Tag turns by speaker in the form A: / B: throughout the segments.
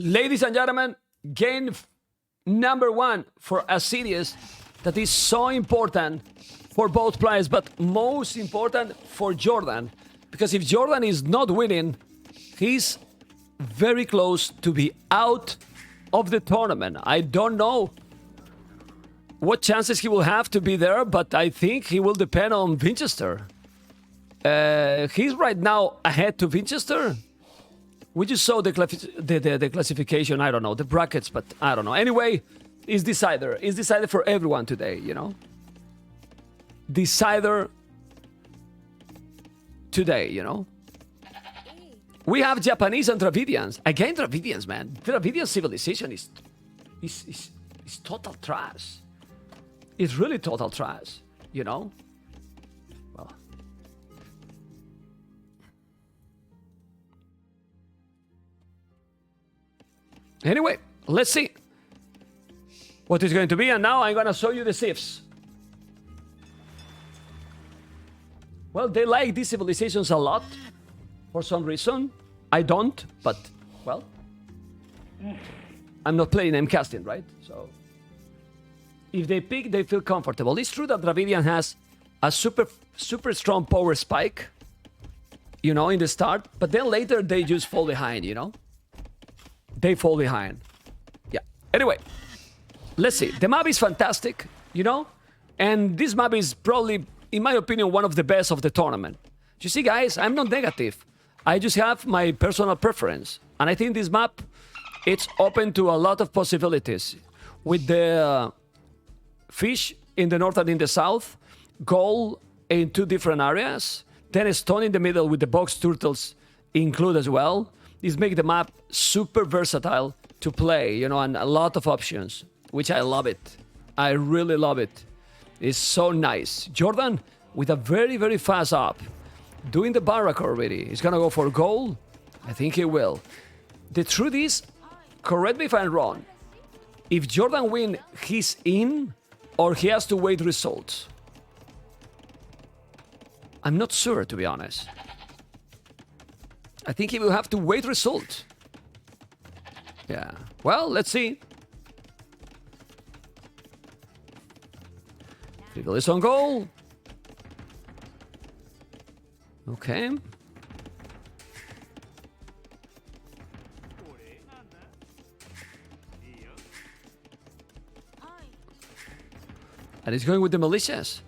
A: Ladies and gentlemen, game number 1 for a series that is so important for both players, but most important for Jordan. Because if Jordan is not winning, he's very close to be out of the tournament. I don't know what chances he will have to be there, but I think he will depend on Winchester. He's right now ahead to Winchester. We just saw the classification, I don't know, the brackets, but I don't know. Anyway, it's decider. It's decider for everyone today, you know? Decider today, you know? We have Japanese and Dravidians. Again, Dravidians, man. Dravidian civilization is total trash. It's really total trash, you know? Well. Anyway, let's see what it's going to be. And now I'm going to show you the civs. Well, they like these civilizations a lot for some reason. I don't, but, well, I'm not playing MCasting, right? So, if they pick, they feel comfortable. It's true that Dravidian has a super strong power spike, you know, in the start, but then later they just fall behind, you know? They fall behind. Yeah. Anyway, let's see. The map is fantastic, you know? And this map is probably, in my opinion, one of the best of the tournament. You see, guys, I'm not negative. I just have my personal preference. And I think this map, it's open to a lot of possibilities. With the fish in the north and in the south, gold in 2 different areas, then a stone in the middle with the box turtles included as well. This makes the map super versatile to play, you know, and a lot of options, which I love it. I really love it. It's so nice. Jordan, with a very, very fast up, doing the barrack already. He's gonna go for gold. I think he will. The truth is, correct me if I'm wrong, if Jordan wins, he's in, or he has to wait results. I'm not sure, to be honest. I think he will have to wait results. Yeah. Well, let's see. People is on goal. Okay. And he's going with the militias.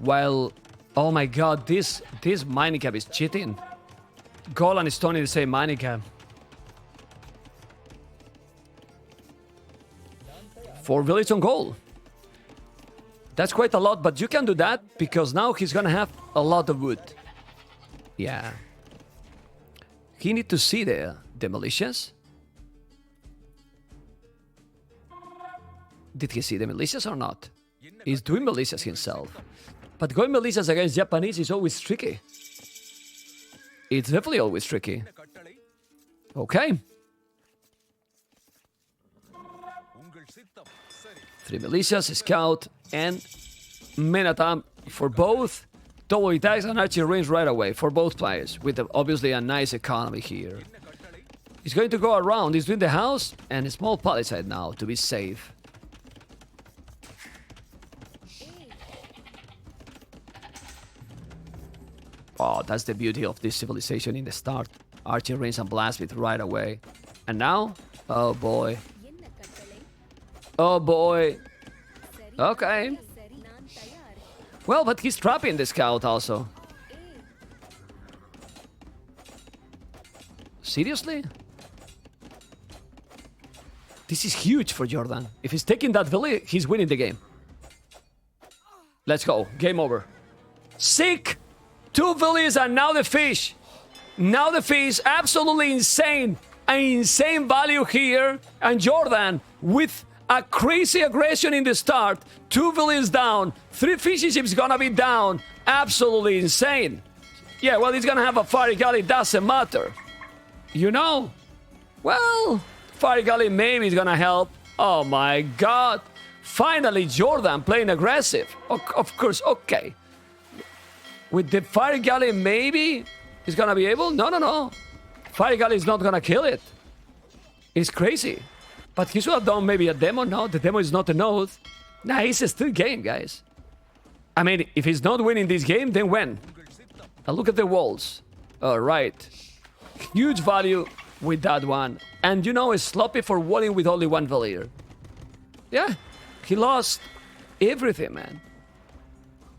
A: While, oh my god, this mining cap is cheating. Gold and stone in the same mining cap. 4 village on gold. That's quite a lot, but you can do that because now he's gonna have a lot of wood. Yeah. He need to see the militias. Did he see the militias or not? He's doing militias himself. But going militias against Japanese is always tricky. It's definitely always tricky. Okay. 3 militias, scout, and men-at-arms for both. Double attacks and archery range right away for both players, with obviously a nice economy here. He's going to go around. He's doing the house and a small palisade now to be safe. Oh, that's the beauty of this civilization in the start. Archer range and blast with right away. And now? Oh boy. Oh boy. Okay. Well, but he's trapping the scout also. Seriously? This is huge for Jordan. If he's taking that village, he's winning the game. Let's go. Game over. Sick! 2 villages and now the fish. Now the fish, absolutely insane. An insane value here. And Jordan, with a crazy aggression in the start. 2 villages down. 3 fishing ships gonna be down. Absolutely insane. Yeah, well, he's gonna have a fire galley. Doesn't matter. You know? Well, fire galley maybe is gonna help. Oh my god. Finally, Jordan playing aggressive. Of course, okay. With the fire galley, maybe he's gonna be able? No. Fire galley is not gonna kill it. It's crazy. But he should have done maybe a demo. No, the demo is not a node. Nah, it's still game, guys. I mean, if he's not winning this game, then when? Now look at the walls. All right. Huge value with that one. And you know, it's sloppy for walling with only one Valier. Yeah, he lost everything, man.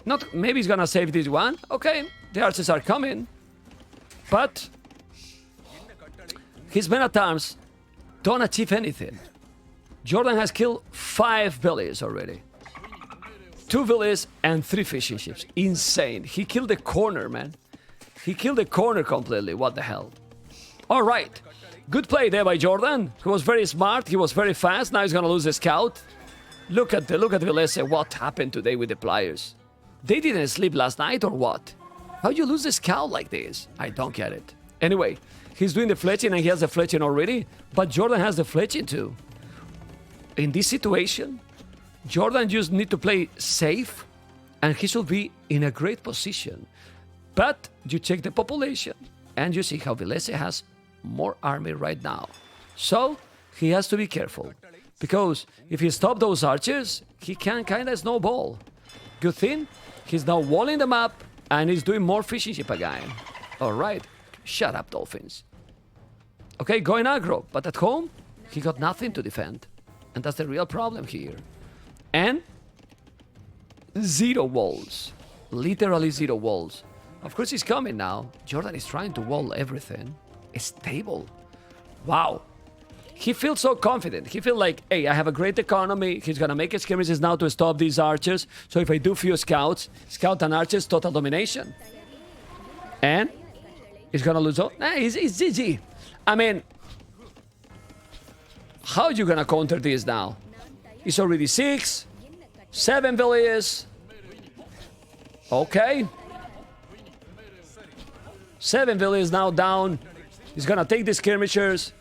A: Not, maybe he's gonna save this one. Okay, the archers are coming. But his men at arms don't achieve anything. Jordan has killed 5 Villese already. 2 Villese and 3 fishing ships. Insane. He killed the corner, man. He killed the corner completely. What the hell? All right. Good play there by Jordan. He was very smart. He was very fast. Now he's gonna lose the scout. Look at Villese. What happened today with the players? They didn't sleep last night or what? How you lose the scout like this? I don't get it. Anyway, he's doing the fletching and he has the fletching already. But Jordan has the fletching too. In this situation, Jordan just need to play safe and he should be in a great position. But you check the population and you see how Villese has more army right now. So he has to be careful. Because if he stops those archers, he can kind of snowball. Good thing, he's now walling them up and he's doing more fishing ship again. All right, shut up, Dolphins. Okay, going aggro, but at home, he got nothing to defend. And that's the real problem here. And 0 walls. Literally 0 walls. Of course he's coming now. Jordan is trying to wall everything. Stable. Wow. He feels so confident. He feels like, hey, I have a great economy. He's gonna make skirmishes now to stop these archers. So if I do few scouts, scout and archers, total domination. And he's gonna lose all. Nah, it's GG. I mean, how are you gonna counter this now? It's already 6, 7 Villese. Okay. 7 Villese now down. He's gonna take the skirmishers.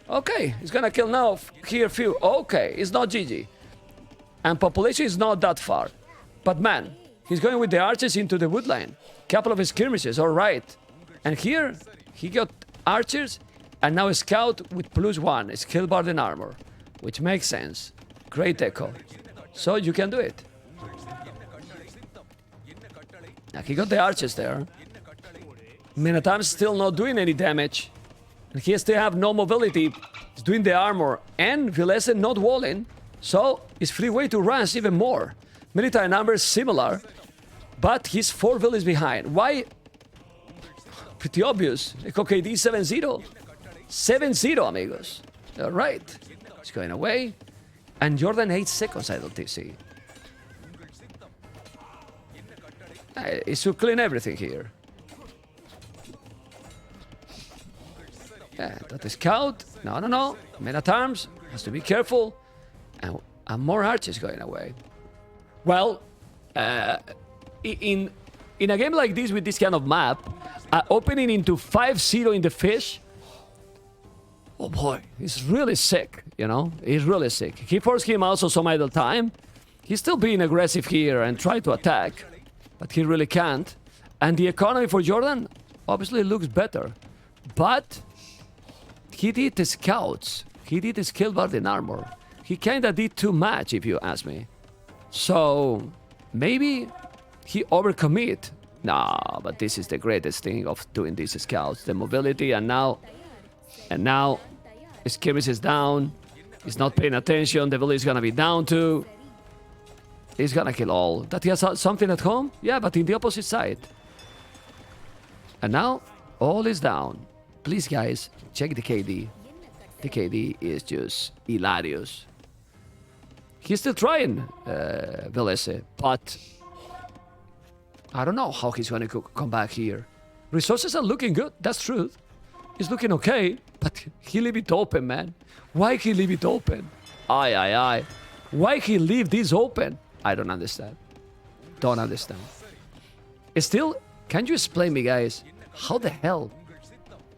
A: Okay, he's gonna kill now here few. Okay, it's not GG. And population is not that far. But man, he's going with the archers into the woodline. Couple of skirmishes, alright. And here, he got archers and now a scout with +1, skill bar and armor. Which makes sense. Great echo. So you can do it. Now he got the archers there. Minotaur's still not doing any damage. And he still have no mobility. He's doing the armor. And Villese not walling. So it's free way to rush even more. Military numbers similar. But he's 4 Villese behind. Why? Pretty obvious. KD 7-0. 7-0, amigos. Alright. It's going away. And Jordan 8 seconds, I don't see. He should clean everything here. Yeah, that is scout. No. Men at arms. Has to be careful. And more archers going away. Well, in a game like this with this kind of map, opening into 5-0 in the fish. Oh boy, he's really sick, you know? He's really sick. He forced him also some idle time. He's still being aggressive here and try to attack. But he really can't. And the economy for Jordan obviously looks better. But he did the scouts. He did the skill bar in armor. He kinda did too much, if you ask me. So maybe he overcommit. Nah, but this is the greatest thing of doing these scouts. The mobility and now skirmish is down. He's not paying attention. The village is gonna be down too. He's gonna kill all. That he has something at home? Yeah, but in the opposite side. And now, all is down. Please, guys, check the KD. The KD is just hilarious. He's still trying, Villese, but I don't know how he's gonna come back here. Resources are looking good, that's true. He's looking okay, but he leave it open, man. Why he leave it open? Aye. Why he leave this open? I don't understand. Don't understand. Still, can you explain me, guys, how the hell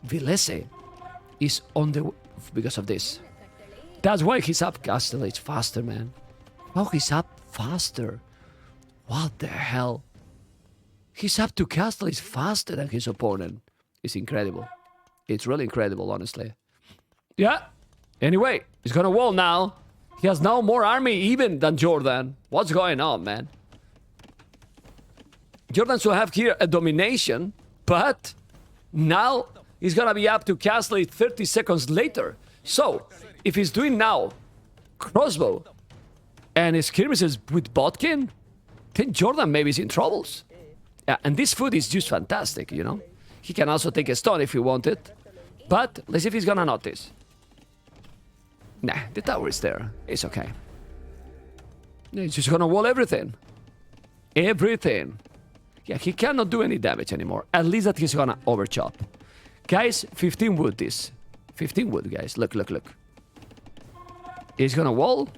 A: Villese is on the... because of this. That's why he's up Castle Age faster, man. Oh, he's up faster. What the hell? He's up to Castle Age faster than his opponent. It's incredible. It's really incredible, honestly. Yeah, Anyway, he's gonna wall now. He has now more army even than Jordan. What's going on, man? Jordan should have here a domination, but now he's gonna be up to castle it 30 seconds later. So, if he's doing now crossbow and his skirmishes with Botkin, then Jordan maybe is in troubles. Yeah, and this food is just fantastic, you know? He can also take a stone if he wanted. But let's see if he's gonna notice. Nah, the tower is there. It's okay. He's just gonna wall everything. Everything. Yeah, he cannot do any damage anymore. At least that he's gonna overchop. Guys, 15 wood this. 15 wood, guys. Look, look, look. He's gonna wall.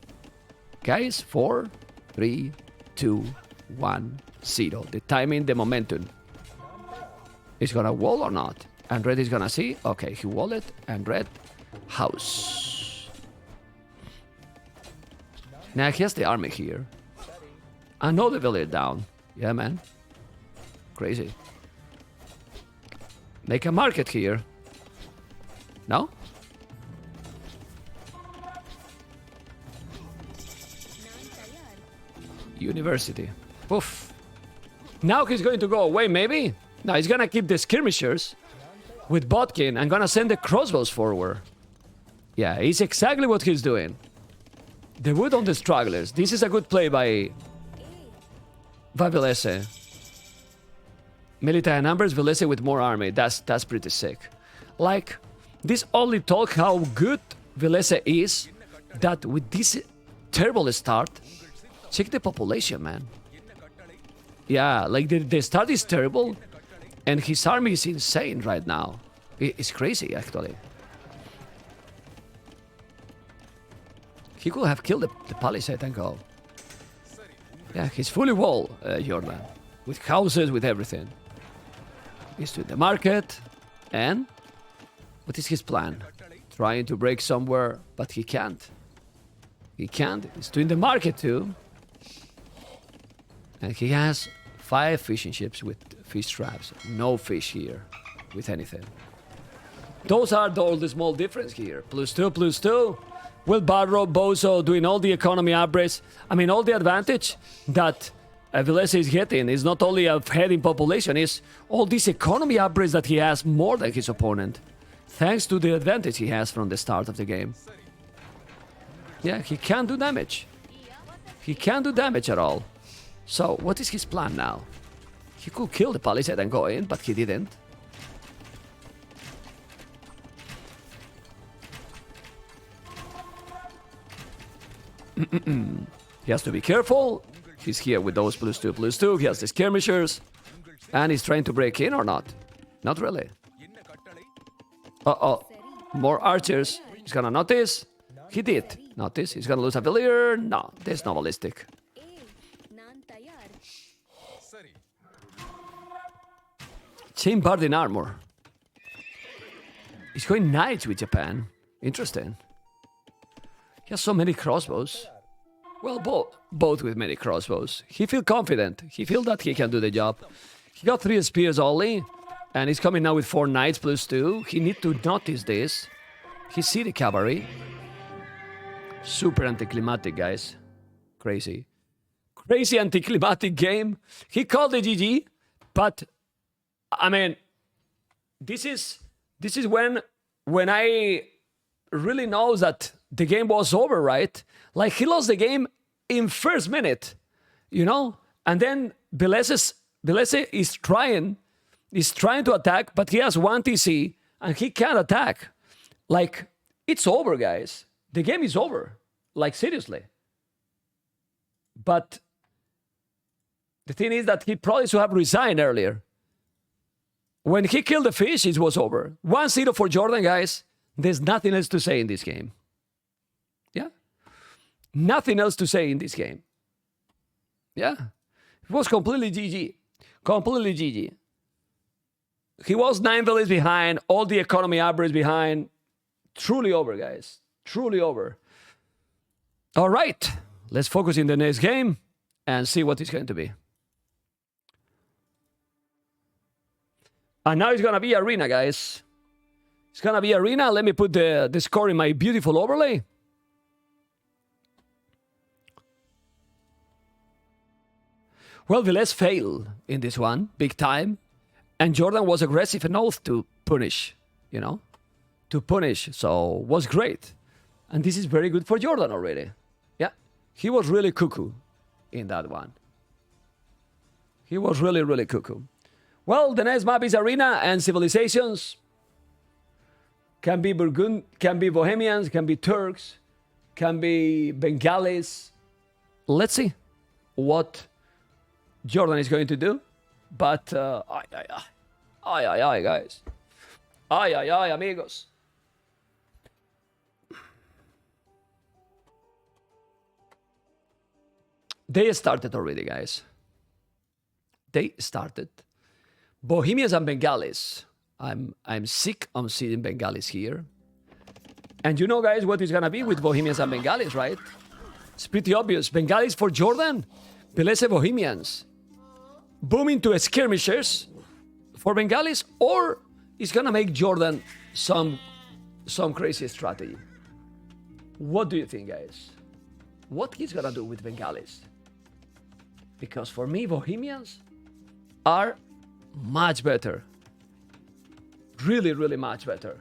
A: Guys, 4, 3, 2, 1, 0. The timing, the momentum. He's gonna wall or not? And red is gonna see. Okay, he walled it. And red, house. Now he has the army here. I know the village down. Yeah, man. Crazy. Make a market here. No? University. Oof. Now he's going to go away, maybe? No, he's gonna keep the skirmishers with Botkin and gonna send the crossbows forward. Yeah, it's exactly what he's doing. The wood on the stragglers. This is a good play by Villese. Military numbers, Villese with more army. That's pretty sick. Like, this only talk how good Villese is, that with this terrible start, check the population, man. Yeah, like the start is terrible, and his army is insane right now. It's crazy, actually. He could have killed the palisade and go. Yeah, he's fully wall, Jordan. With houses, with everything. He's doing the market, and what is his plan? Trying to break somewhere, but he can't. He can't. He's doing the market too. And he has 5 fishing ships with fish traps. No fish here with anything. Those are all the small difference here. +2, +2. Will Barrow, Bozo doing all the economy upgrades. I mean, all the advantage that Villese is getting is not only a head in population, it's all these economy upgrades that he has more than his opponent. Thanks to the advantage he has from the start of the game. Yeah, he can't do damage. He can't do damage at all. So, what is his plan now? He could kill the palisade and go in, but he didn't. He has to be careful. He's here with those +2, +2. He has the skirmishers. And he's trying to break in or not? Not really. Uh-oh. More archers. He's gonna notice. He did notice. He's gonna lose a villager. No, there's no ballistic. Chain Bard in armor. He's going knights with Japan. Interesting. He has so many crossbows. Well, both with many crossbows. He feels confident. He feels that he can do the job. He got 3 spears only. And he's coming now with 4 knights +2. He need to notice this. He see the cavalry. Super anticlimactic, guys. Crazy. Crazy anticlimactic game. He called the GG. But, I mean, this is when I really know that the game was over, right? Like, he lost the game in first minute, you know? And then Villese is trying to attack, but he has 1 TC, and he can't attack. Like, it's over, guys. The game is over. Like, seriously. But the thing is that he probably should have resigned earlier. When he killed the fish, it was over. 1-0 for Jordan, guys. There's nothing else to say in this game. Yeah? Nothing else to say in this game. Yeah? It was completely GG. Completely GG. He was 9 villages behind. All the economy average behind. Truly over, guys. Truly over. All right. Let's focus in the next game and see what it's going to be. And now it's going to be arena, guys. It's gonna be arena. Let me put the score in my beautiful overlay. Well, Villese failed in this one, big time. And Jordan was aggressive enough to punish, you know? To punish, so was great. And this is very good for Jordan already. Yeah, he was really cuckoo in that one. He was really, really cuckoo. Well, the next map is Arena and Civilizations. Can be Burgund, can be Bohemians, can be Turks, can be Bengalis. Let's see what Jordan is going to do. But, ay, guys. Ay, amigos. They started already, guys. They started. Bohemians and Bengalis. I'm sick of seeing Bengalis here. And you know, guys, what is gonna be with Bohemians and Bengalis, right? It's pretty obvious. Bengalis for Jordan, Villese Bohemians. Boom into skirmishers for Bengalis, or it's gonna make Jordan some crazy strategy. What do you think, guys? What he's gonna do with Bengalis? Because for me, Bohemians are much better. Really, really much better.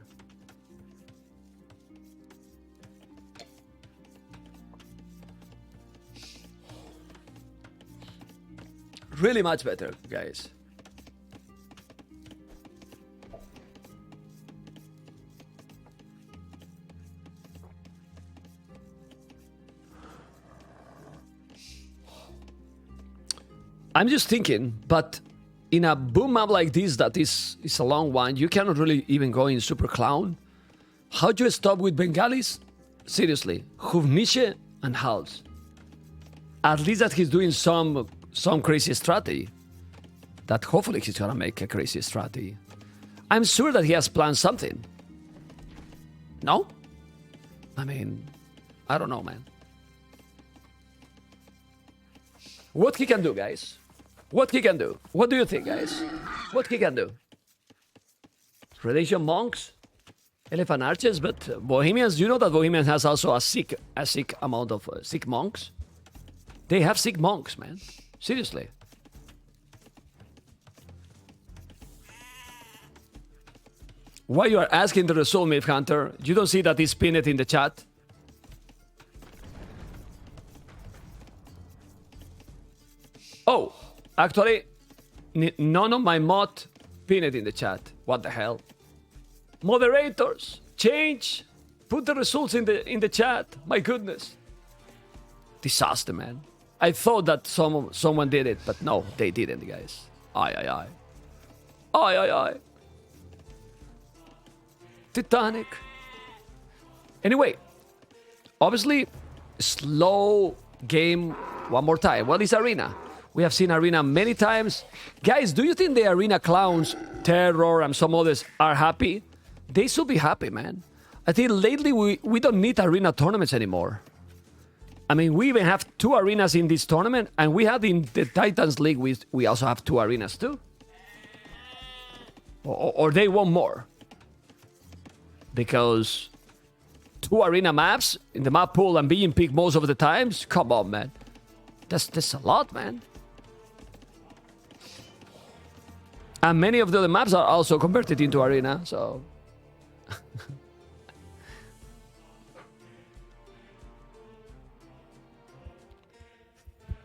A: Really much better, guys. I'm just thinking, but in a boom map like this that is a long one, you cannot really even go in Super Clown. How do you stop with Bengalis? Seriously, Huvniche and Hals. At least that he's doing some crazy strategy. That hopefully he's gonna make a crazy strategy. I'm sure that he has planned something. No? I mean, I don't know, man. What he can do, guys? What he can do? What do you think, guys? What he can do? Predation monks? Elephant archers? But Bohemians, you know that Bohemians has also a sick amount of sick monks? They have sick monks, man. Seriously. Why you are asking the result, Myth Hunter? You don't see that he's pinned in the chat? Oh, actually, none of my mod pinned in the chat. What the hell? Moderators, change. Put the results in the chat. My goodness. Disaster, man. I thought that someone did it, but no, they didn't, guys. Ay. Titanic. Anyway, obviously, slow game one more time. What is Arena? We have seen Arena many times. Guys, do you think the Arena clowns, Terror, and some others are happy? They should be happy, man. I think lately we don't need Arena tournaments anymore. I mean, we even have 2 arenas in this tournament, and we had in the Titans League, we also have 2 arenas too. Or they want more. Because 2 arena maps in the map pool and being picked most of the times? Come on, man. That's a lot, man. And many of the other maps are also converted into arena, so...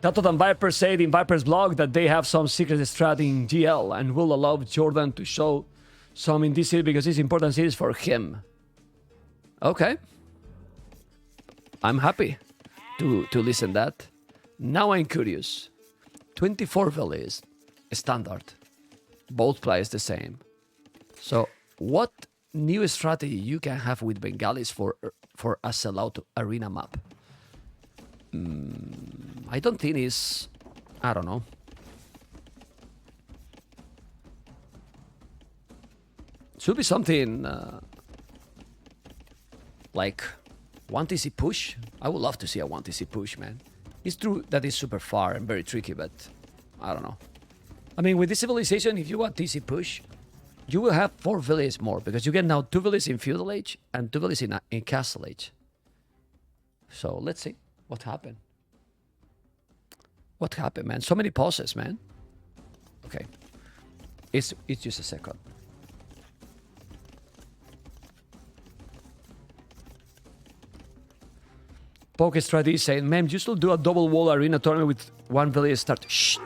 A: Tato and Viper said in Viper's blog that they have some secret strat in GL and will allow Jordan to show some in this series because it's important series for him. Okay. I'm happy to listen that. Now I'm curious. 24 Villese standard. Both plays the same. So what new strategy you can have with Bengalis for a sellout arena map? I don't think it's... I don't know. Should be something like 1TC push. I would love to see a 1TC push, man. It's true that it's super far and very tricky, but I don't know. I mean, with this civilization, if you want TC push, you will have 4 villages more because you get now 2 villages in feudal age and 2 villages in castle age. So let's see what happened. What happened, man? So many pauses, man. Okay, it's just a second. Poke Strategy saying, "Ma'am, you should do a double wall arena tournament with 1 village start." Shh!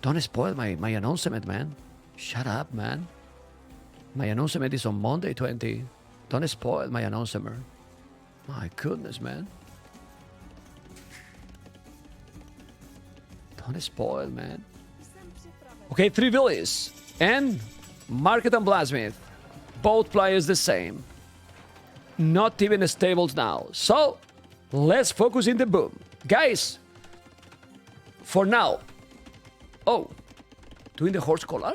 A: Don't spoil my announcement, man. Shut up, man. My announcement is on Monday 20. Don't spoil my announcement. My goodness, man. Don't spoil, man. Okay, 3 villages. And Market and Blacksmith. Both players the same. Not even stables now. So, let's focus in the boom. Guys, for now. Oh, doing the horse collar?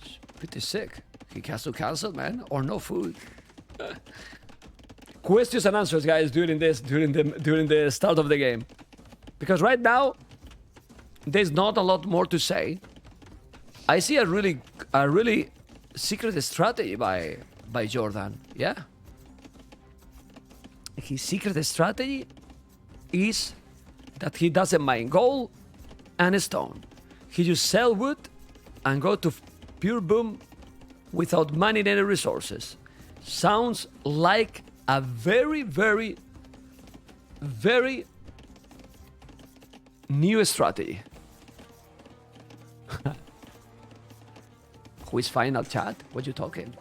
A: It's pretty sick. He has to cancel, man, or no food. Questions and answers, guys, during the start of the game. Because right now, there's not a lot more to say. I see a really secret strategy by Jordan. Yeah. His secret strategy is that he doesn't mine gold and stone. He just sell wood and go to pure boom without mining any resources. Sounds like a very, very, very new strategy. Who is final chat? What you talking?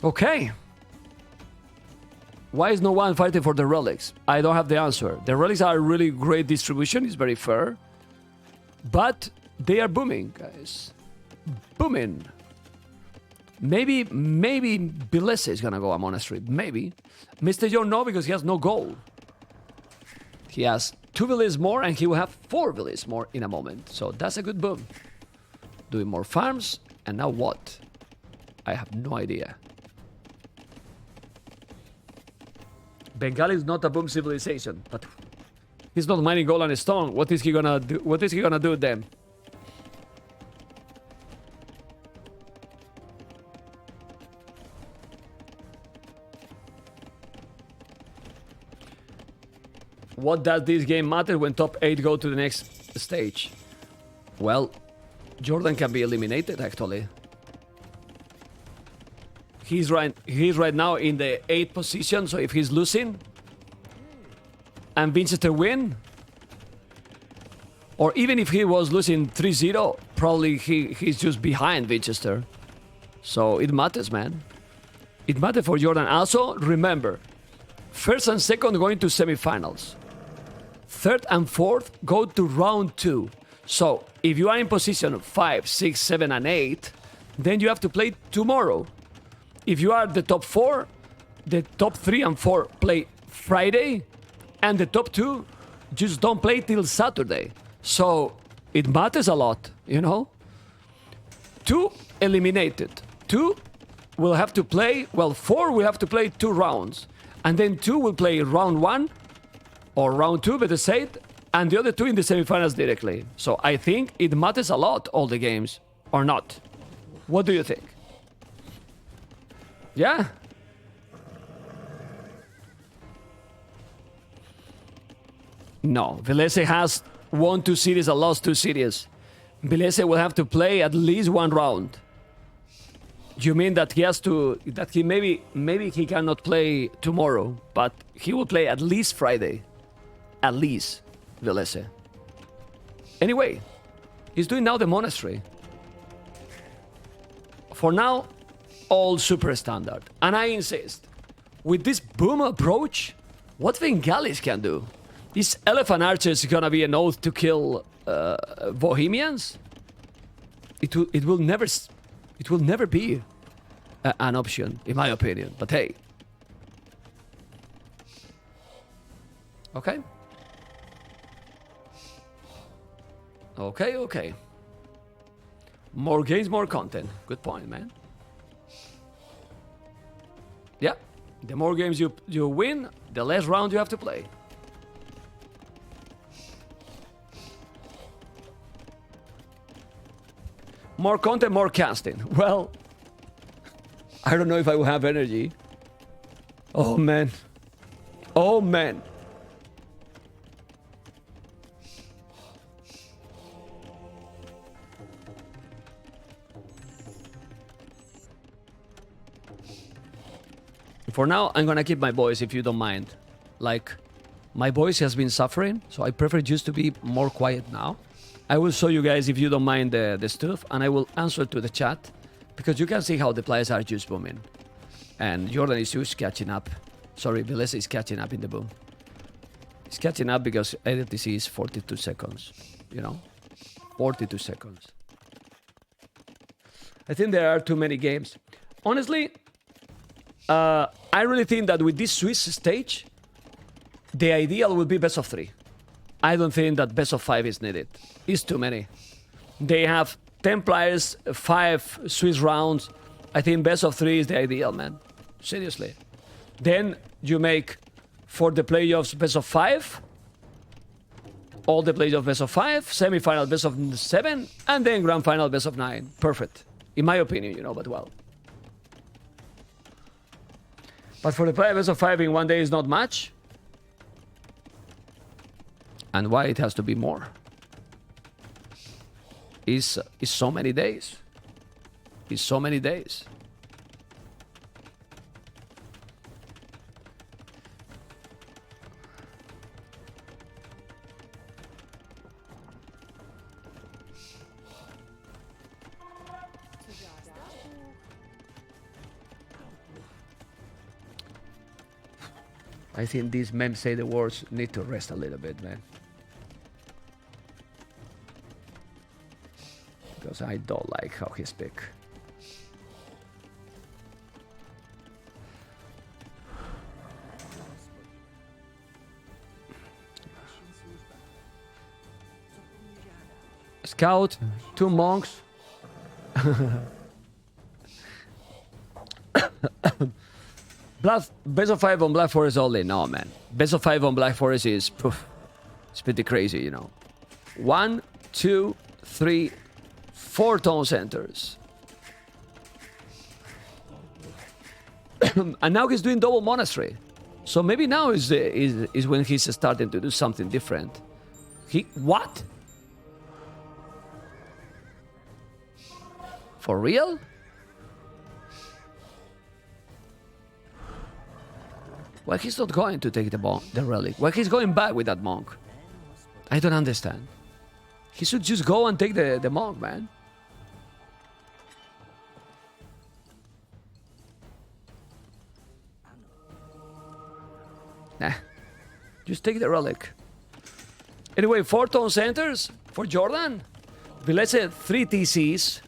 A: Okay. Why is no one fighting for the relics? I don't have the answer. The relics are really great distribution. It's very fair. But they are booming, guys. Booming. Maybe Villese is gonna go a monastery. Maybe. Mr. John, no, because he has no gold. He has 2 villages more and he will have 4 villages more in a moment. So that's a good boom. Doing more farms. And now what? I have no idea. Bengali is not a boom civilization, but he's not mining gold and stone. What is he gonna do? What is he gonna do then? What does this game matter when top 8 go to the next stage? Well, Jordan can be eliminated actually. He's right now in the 8th position, so if he's losing and Winchester win, or even if he was losing 3-0, probably he's just behind Winchester. So it matters, man. It matters for Jordan. Also, remember, 1st and 2nd going to semifinals. 3rd and 4th go to round 2. So if you are in position 5, 6, 7, and 8, then you have to play tomorrow. If you are the top 4, the top 3 and 4 play Friday, and the top 2 just don't play till Saturday. So it matters a lot, you know? 2 eliminated. 2 will have to play, well, 4 will have to play 2 rounds. And then 2 will play round 1, or round 2, better said, and the other 2 in the semifinals directly. So I think it matters a lot, all the games, or not. What do you think? Yeah? No, Villese has won 2 series and lost 2 series. Villese will have to play at least 1 round. You mean that he has to, that he maybe he cannot play tomorrow, but he will play at least Friday. At least, Villese. Anyway, he's doing now the monastery. For now, all super standard. And I insist, with this boom approach, what Bengalis can do? Is Elephant Archers gonna be an oath to kill Bohemians? It will never be an option, in my opinion. But hey. Okay. Okay. More games, more content. Good point, man. Yeah. The more games you win, the less round you have to play. More content, more casting. Well, I don't know if I will have energy. Oh, man. Oh, man. For now, I'm gonna keep my voice, if you don't mind. Like, my voice has been suffering, so I prefer just to be more quiet now. I will show you guys, if you don't mind, the stuff, and I will answer to the chat, because you can see how the players are just booming. And Jordan is just catching up. Sorry, Villese is catching up in the boom. He's catching up because ADTC is 42 seconds, you know? 42 seconds. I think there are too many games. Honestly, I really think that with this Swiss stage, the ideal will be best of 3. I don't think that best of 5 is needed. It's too many. They have 10 players, 5 Swiss rounds. I think best of 3 is the ideal, man. Seriously. Then you make, for the playoffs, best of 5. All the playoffs best of 5, semi-final best of 7, and then grand final best of 9. Perfect. In my opinion, you know, but well. But for the player best of 5 in one day is not much. And why it has to be more? Is so many days. Is so many days. I think these men say the words need to rest a little bit, man. Because I don't like how he speak. Scout, 2 monks. Best of 5 on Black Forest only. No, man. Best of 5 on Black Forest is... Poof, it's pretty crazy, you know. 1, 2, 3, 4 town centers. And now he's doing double monastery. So maybe now is when he's starting to do something different. What? For real? Well, he's not going to take the relic. Well, he's going back with that monk. I don't understand. He should just go and take the monk, man. Nah. Just take the relic. Anyway, 4 town centers for Jordan. Villese 3 TCs.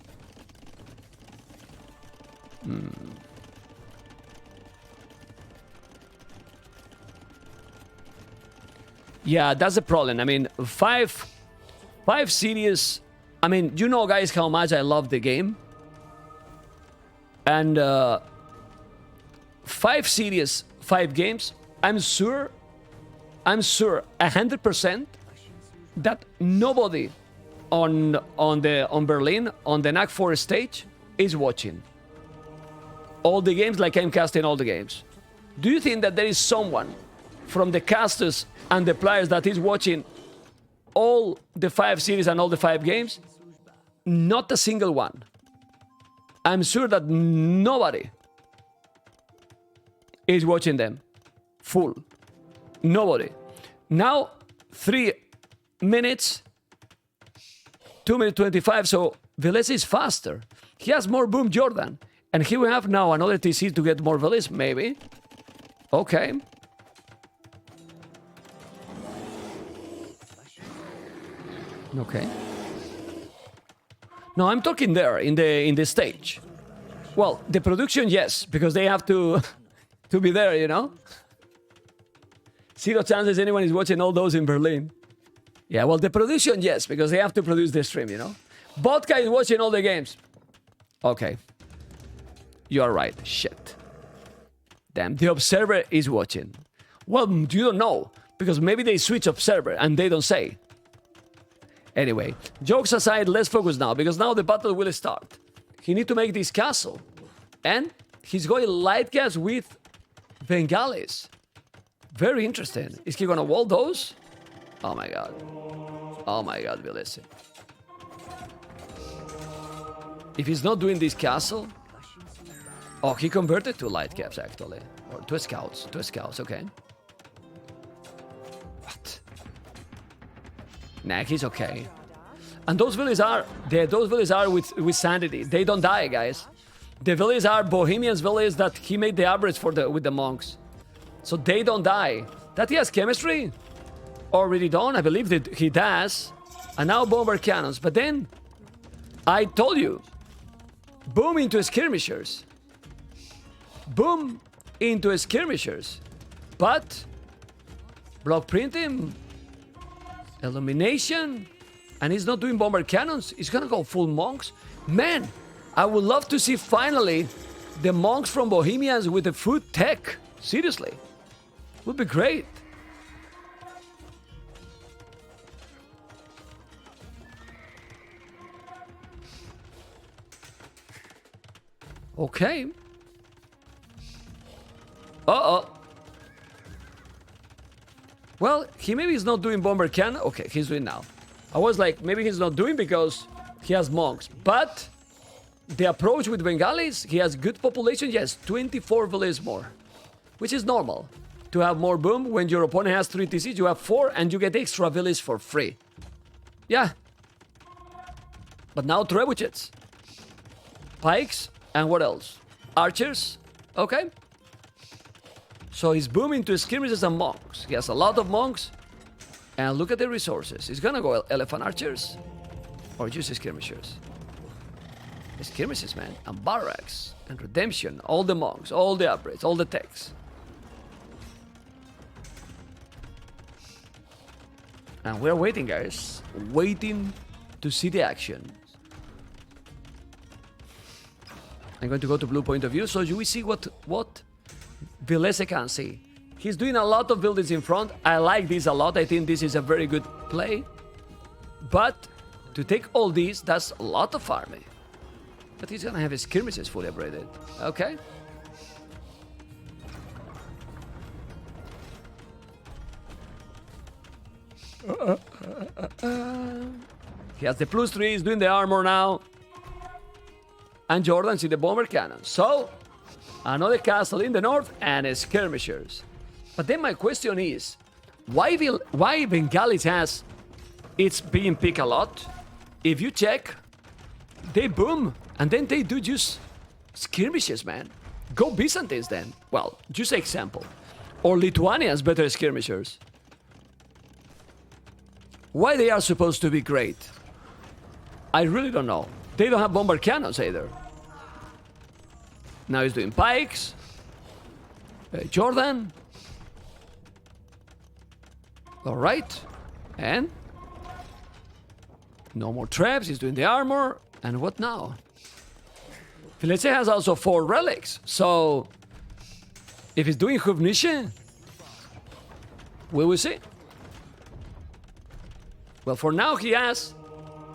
A: Yeah, that's the problem. I mean, 5 series. I mean, you know, guys, how much I love the game. And 5 series, 5 games. I'm sure 100% that nobody on Berlin on the NAC4 stage is watching all the games like I'm casting all the games. Do you think that there is someone from the casters and the players that is watching all the 5 series and all the 5 games? Not a single one. I'm sure that nobody is watching them full. Nobody. Now 3 minutes, 2 minutes 25. So Villese is faster. He has more boom Jordan, and he will have now another TC to get more Villese, maybe. Okay. Okay. No, I'm talking there in the stage. Well, the production, yes, because they have to be there, you know. 0 chances anyone is watching all those in Berlin. Yeah, well, the production, yes, because they have to produce the stream, you know. Vodka is watching all the games. Okay. You are right. Shit. Damn, the observer is watching. Well, you don't know, because maybe they switch observer and they don't say. Anyway, jokes aside, let's focus now, because now the battle will start. He need to make this castle. And he's going light gas with Bengalis. Very interesting. Is he gonna wall those? Oh my god. Oh my god, Villese. If he's not doing this castle... Oh, he converted to light caps actually. Or to scouts. To scouts, okay. What? Nah, he's okay. And those villages are with sanity. They don't die, guys. The villages are Bohemians villages that he made the average for with the monks. So they don't die. That he has chemistry? Already done? I believe that he does. And now bomber cannons. But then, I told you, boom into skirmishers. Boom into skirmishers. But, block printing, illumination, and he's not doing bomber cannons. He's gonna go full monks. Man, I would love to see finally the monks from Bohemians with the food tech. Seriously. Would be great. Okay. Uh-oh. Well, he maybe is not doing bomber cannon. Okay, he's doing now. I was like, maybe he's not doing because he has monks. But the approach with Bengalis, he has good population. Yes, 24 villages more. Which is normal. To have more boom, when your opponent has 3 TCs, you have 4 and you get extra villages for free. Yeah. But now trebuchets. Pikes. And what else? Archers. Okay. So he's booming to skirmishes and monks. He has a lot of monks. And look at the resources. He's gonna go elephant archers. Or just skirmishers. Skirmishes, man. And barracks. And redemption. All the monks. All the upgrades. All the techs. And we're waiting, guys. Waiting to see the action. I'm going to go to blue point of view, so you will see what Villese can see. He's doing a lot of buildings in front. I like this a lot. I think this is a very good play. But to take all these, that's a lot of farming. But he's gonna have his skirmishes fully upgraded. Okay. He has the +3, he's doing the armor now. And Jordan's in the bomber cannon. So, another castle in the north and skirmishers. But then my question is, why Bengalis has it's being picked a lot? If you check, they boom, and then they do just skirmishes, man. Go Byzantines then. Well, just example. Or Lithuanians better skirmishers. Why they are supposed to be great? I really don't know. They don't have bomber cannons either. Now he's doing pikes. Jordan. Alright. And? No more traps. He's doing the armor. And what now? Villese has also 4 relics. So, if he's doing Huvnische, we will see. Well, for now he has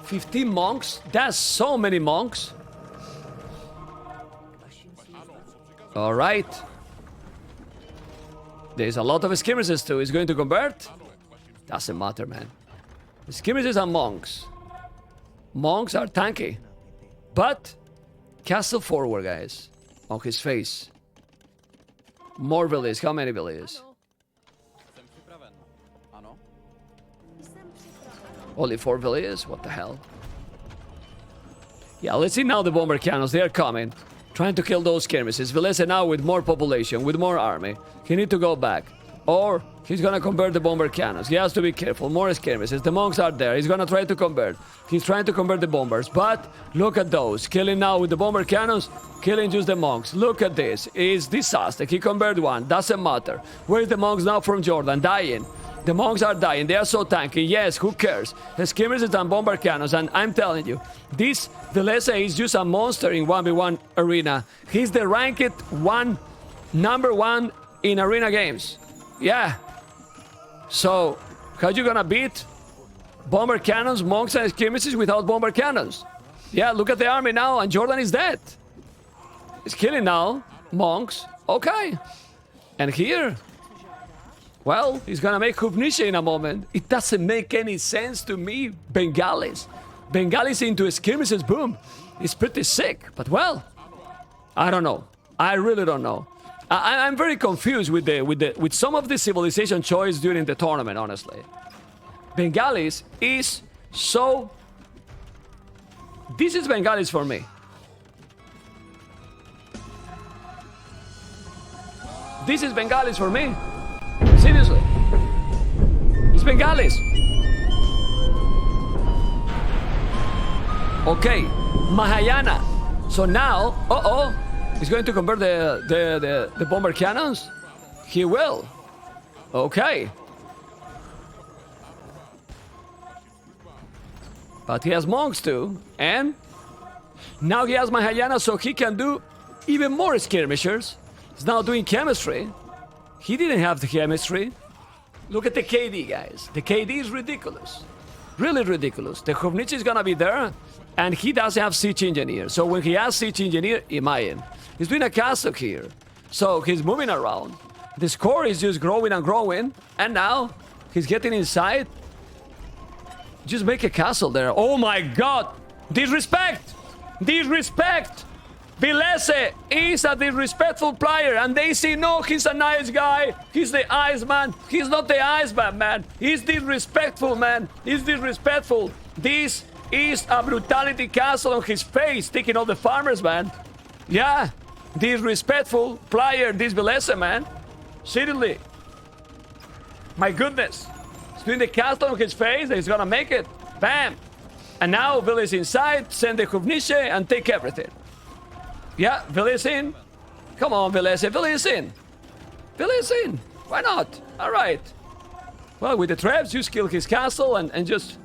A: 15 monks. That's so many monks. All right. There's a lot of skirmishes too. He's going to convert. Doesn't matter, man. Skirmishes and monks. Monks are tanky. But castle forward, guys. On his face. More villages. How many villages? Only 4 villages? What the hell? Yeah, let's see now the bomber cannons. They are coming. Trying to kill those skirmishes. Villese now with more population, with more army. He need to go back. Or he's gonna convert the bomber cannons. He has to be careful. More skirmishes. The monks are there. He's gonna try to convert. He's trying to convert the bombers. But look at those. Killing now with the bomber cannons. Killing just the monks. Look at this. It's disaster. He converted one. Doesn't matter. Where's the monks now from Jordan? Dying. The monks are dying. They are so tanky. Yes, who cares? The skirmishes and bomber cannons. And I'm telling you, this Villese is just a monster in 1v1 arena. He's the ranked 1 #1 in arena games. Yeah. So, how you gonna beat bomber cannons, monks, and skirmishes without bomber cannons? Yeah, look at the army now, and Jordan is dead. He's killing now. Monks. Okay. And here, well, he's gonna make Hubnisha in a moment. It doesn't make any sense to me. Bengalis. Bengalis into skirmishes, boom. It's pretty sick, but well, I don't know. I really don't know. I'm very confused with some of the civilization choice during the tournament, honestly. Bengalis is so... This is Bengalis for me. This is Bengalis for me. Seriously. It's Bengalis. Okay. Mahayana. So now, he's going to convert the bomber cannons? He will. Okay. But he has monks too. And now he has Mahayana, so he can do even more skirmishers. He's now doing chemistry. He didn't have the chemistry. Look at the KD, guys. The KD is ridiculous. Really ridiculous. The Hovnichi is gonna be there, and he doesn't have siege engineer. So when he has siege engineer, imagine. He's doing a castle here. So he's moving around. The score is just growing and growing. And now he's getting inside. Just make a castle there. Oh my god! Disrespect! Disrespect! Villese is a disrespectful player, and they say, no, he's a nice guy. He's the Iceman. He's not the Iceman, man. He's disrespectful, man. He's disrespectful. This is a brutality castle on his face, taking all the farmers, man. Yeah, disrespectful player, this Villese, man. Seriously. My goodness. He's doing the castle on his face, and he's gonna make it. Bam. And now Villese inside, send the Huvnice, and take everything. Yeah, Villese in. Come on, Villese. Villese in. Villese in. Why not? All right. Well, with the traps, you kill his castle and just...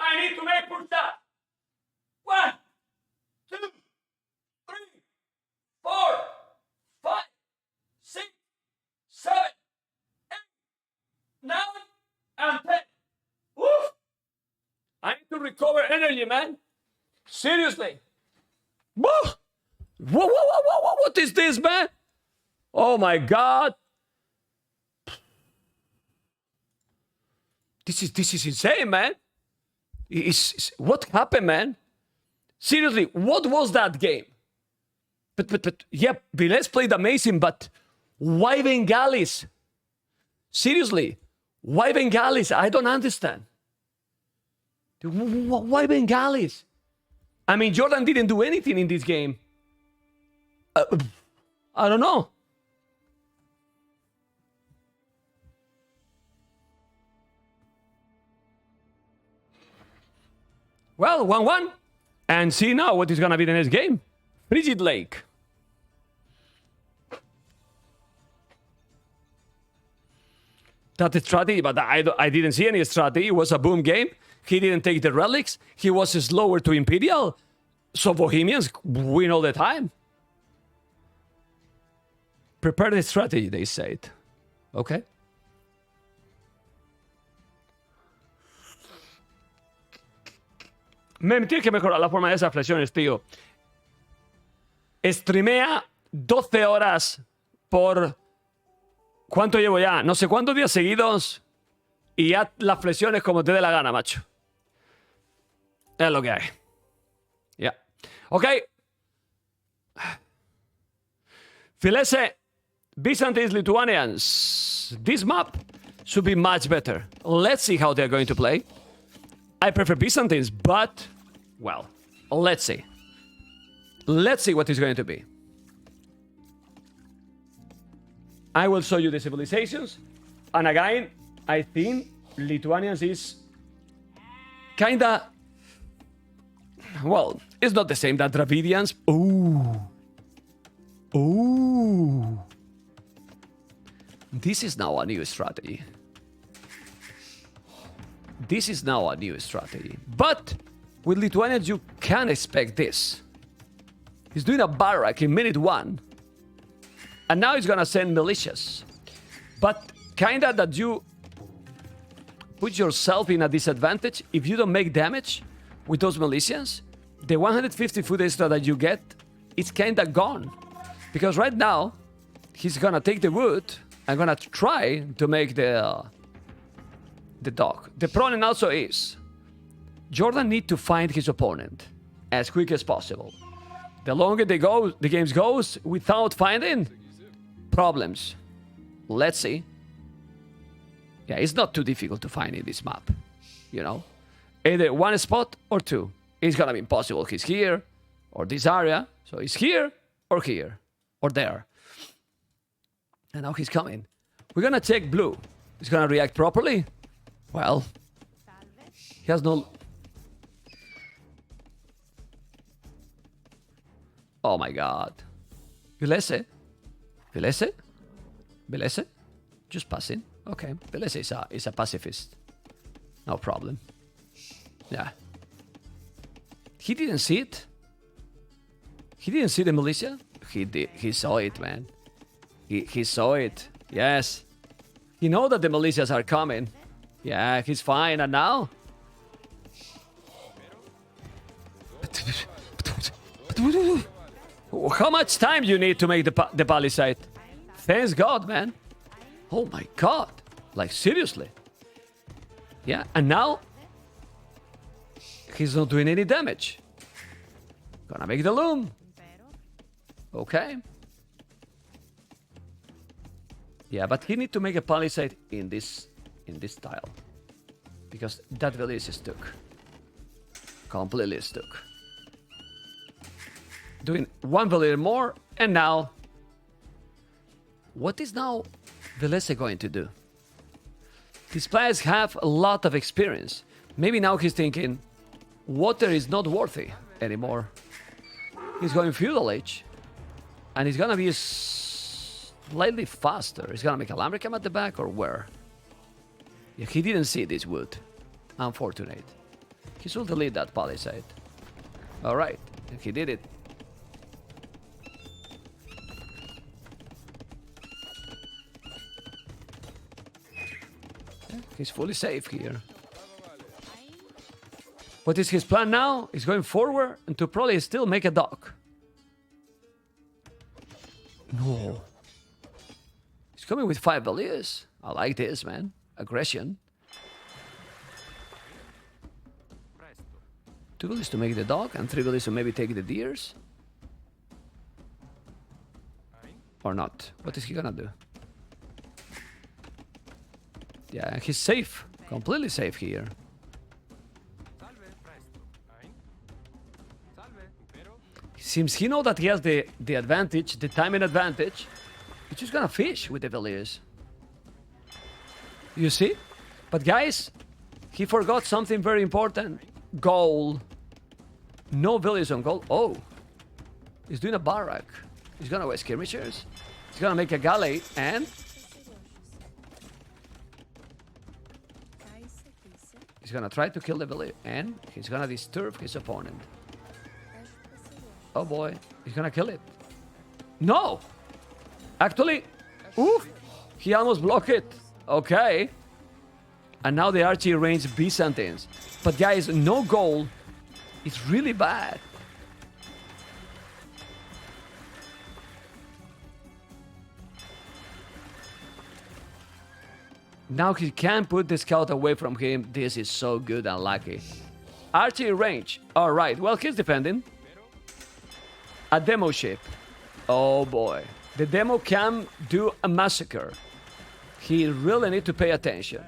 A: I need to make push that. 1, 2, 3, 4, 5, 6, 7, 8, 9, and 10. Woo! I need to recover energy, man. Seriously. Whoa! Whoa, whoa, whoa, whoa, whoa, what is this, man? Oh my god. This is insane, man. What happened, man? Seriously, what was that game? But yeah, Villese played amazing, but why Bengalis? Seriously, why Bengalis? I don't understand. Why Bengalis? I mean, Jordan didn't do anything in this game. I don't know. Well, 1-1. And see now what is going to be the next game. Frigid Lake. That's the strategy, but I didn't see any strategy. It was a boom game. He didn't take the relics. He was slower to Imperial. So Bohemians win all the time. Prepare the strategy, they said. Okay. Tienes que mejorar la forma de esas flexiones, tío. Streamea 12 horas por... ¿Cuánto llevo ya? No sé cuántos días seguidos. Y haz las flexiones como te dé la gana, macho. Es lo que hay. Ya. Yeah. Ok. Villese, Byzantines, Lithuanians. This map should be much better. Let's see how they're going to play. I prefer Byzantines, but... Well, let's see. Let's see what it's going to be. I will show you the civilizations. And again, I think Lithuanians is kinda Well, it's not the same that Dravidians. Ooh. Ooh. This is now a new strategy. This is now a new strategy. But with Lithuanians, you can expect this. He's doing a barrack in minute 1. And now he's gonna send militias. But kinda that you put yourself in a disadvantage if you don't make damage with those militias. The 150 food extra that you get, it's kinda gone. Because right now, he's gonna take the wood and gonna try to make the dock. The problem also is, Jordan need to find his opponent as quick as possible. The longer the games goes without finding problems. Let's see. Yeah, it's not too difficult to find in this map. You know, either one spot or two. It's gonna be impossible. He's here or this area, so he's here or there. And now he's coming. We're gonna check blue. He's gonna react properly. Well, he has no. Oh my god. Villese? Villese? Villese? Just passing. Okay. Villese is a pacifist. No problem. Yeah. He didn't see it. He didn't see the militia. He did. He saw it, man. He saw it. Yes. He know that the militias are coming. Yeah, he's fine. And now? How much time you need to make the palisade? Thanks God, man. Oh my god. Like, seriously. Yeah, and now he's not doing any damage. Gonna make the loom. Okay. Yeah, but he need to make a palisade in this tile. Because that village is stuck. Completely stuck. Doing one village more, and now... What is now Villese going to do? These players have a lot of experience. Maybe now he's thinking, water is not worthy anymore. He's going feudal age. And he's gonna be slightly faster. He's gonna make a Lambricam at the back, or where? Yeah, he didn't see this wood. Unfortunate. He should delete that palisade. Alright, he did it. He's fully safe here. What is his plan now? He's going forward and to probably still make a dock. No. He's coming with 5 Villese. I like this, man. Aggression. 2 Villese to make the dock and 3 Villese to maybe take the deers. Or not. What is he gonna do? Yeah, he's safe. Completely safe here. Seems he knows that he has the advantage, the timing advantage. He's just gonna fish with the Villese. You see? But guys, he forgot something very important. Goal. No Villese on goal. Oh. He's doing a barrack. He's gonna waste skirmishers. He's gonna make a galley and... He's gonna try to kill the Villese and he's gonna disturb his opponent. Oh boy, he's gonna kill it. No! Actually, oof, he almost blocked it. Okay. And now the archery range Byzantines. But guys, no goal. It's really bad. Now he can put the scout away from him. This is so good and lucky. Archery range. Alright, well, he's defending. A demo ship. Oh boy. The demo can do a massacre. He really need to pay attention.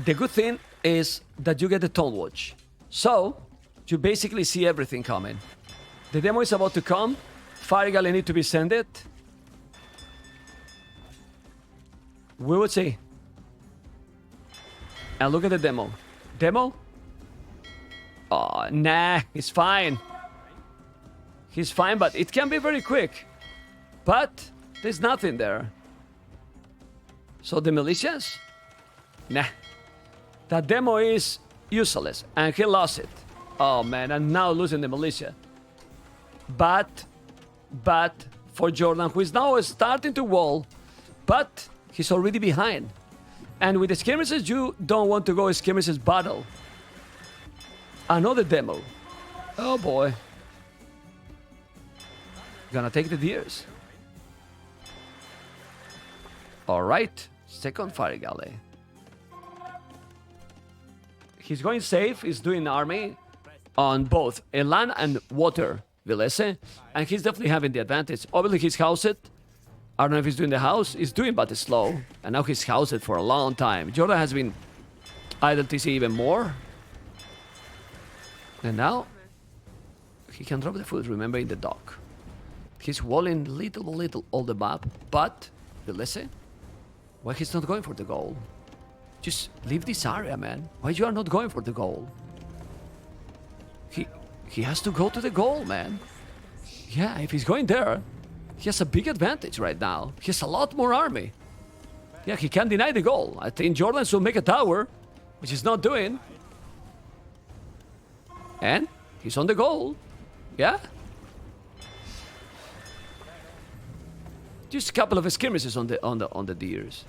A: The good thing is that you get the tone watch. So, you basically see everything coming. The demo is about to come. Farigal need to be sent it. We will see. And look at the demo. Demo? Oh, nah, he's fine. He's fine, but it can be very quick. But there's nothing there. So the militias? Nah. That demo is useless, and he lost it. Oh man, and now losing the militia. But for Jordan, who is now starting to wall, but he's already behind. And with the skirmishes, you don't want to go skirmishes battle. Another demo. Oh boy. Gonna take the deers. Alright, second fire galley. He's going safe, he's doing army on both land and water, Villese, and he's definitely having the advantage. Obviously he's housed. I don't know if he's doing the house, he's doing but it's slow, and now he's housed for a long time. Jordan has been idle TC even more. And now he can drop the food, remember, in the dock. He's walling little all the map, but Villese, why he's not going for the goal? Just leave this area, man. Why you are not going for the goal? He has to go to the goal, man. Yeah, if he's going there, he has a big advantage right now. He has a lot more army. Yeah, he can't deny the goal. I think Jordan should make a tower, which he's not doing. And he's on the goal. Yeah? Just a couple of skirmishes on the deers.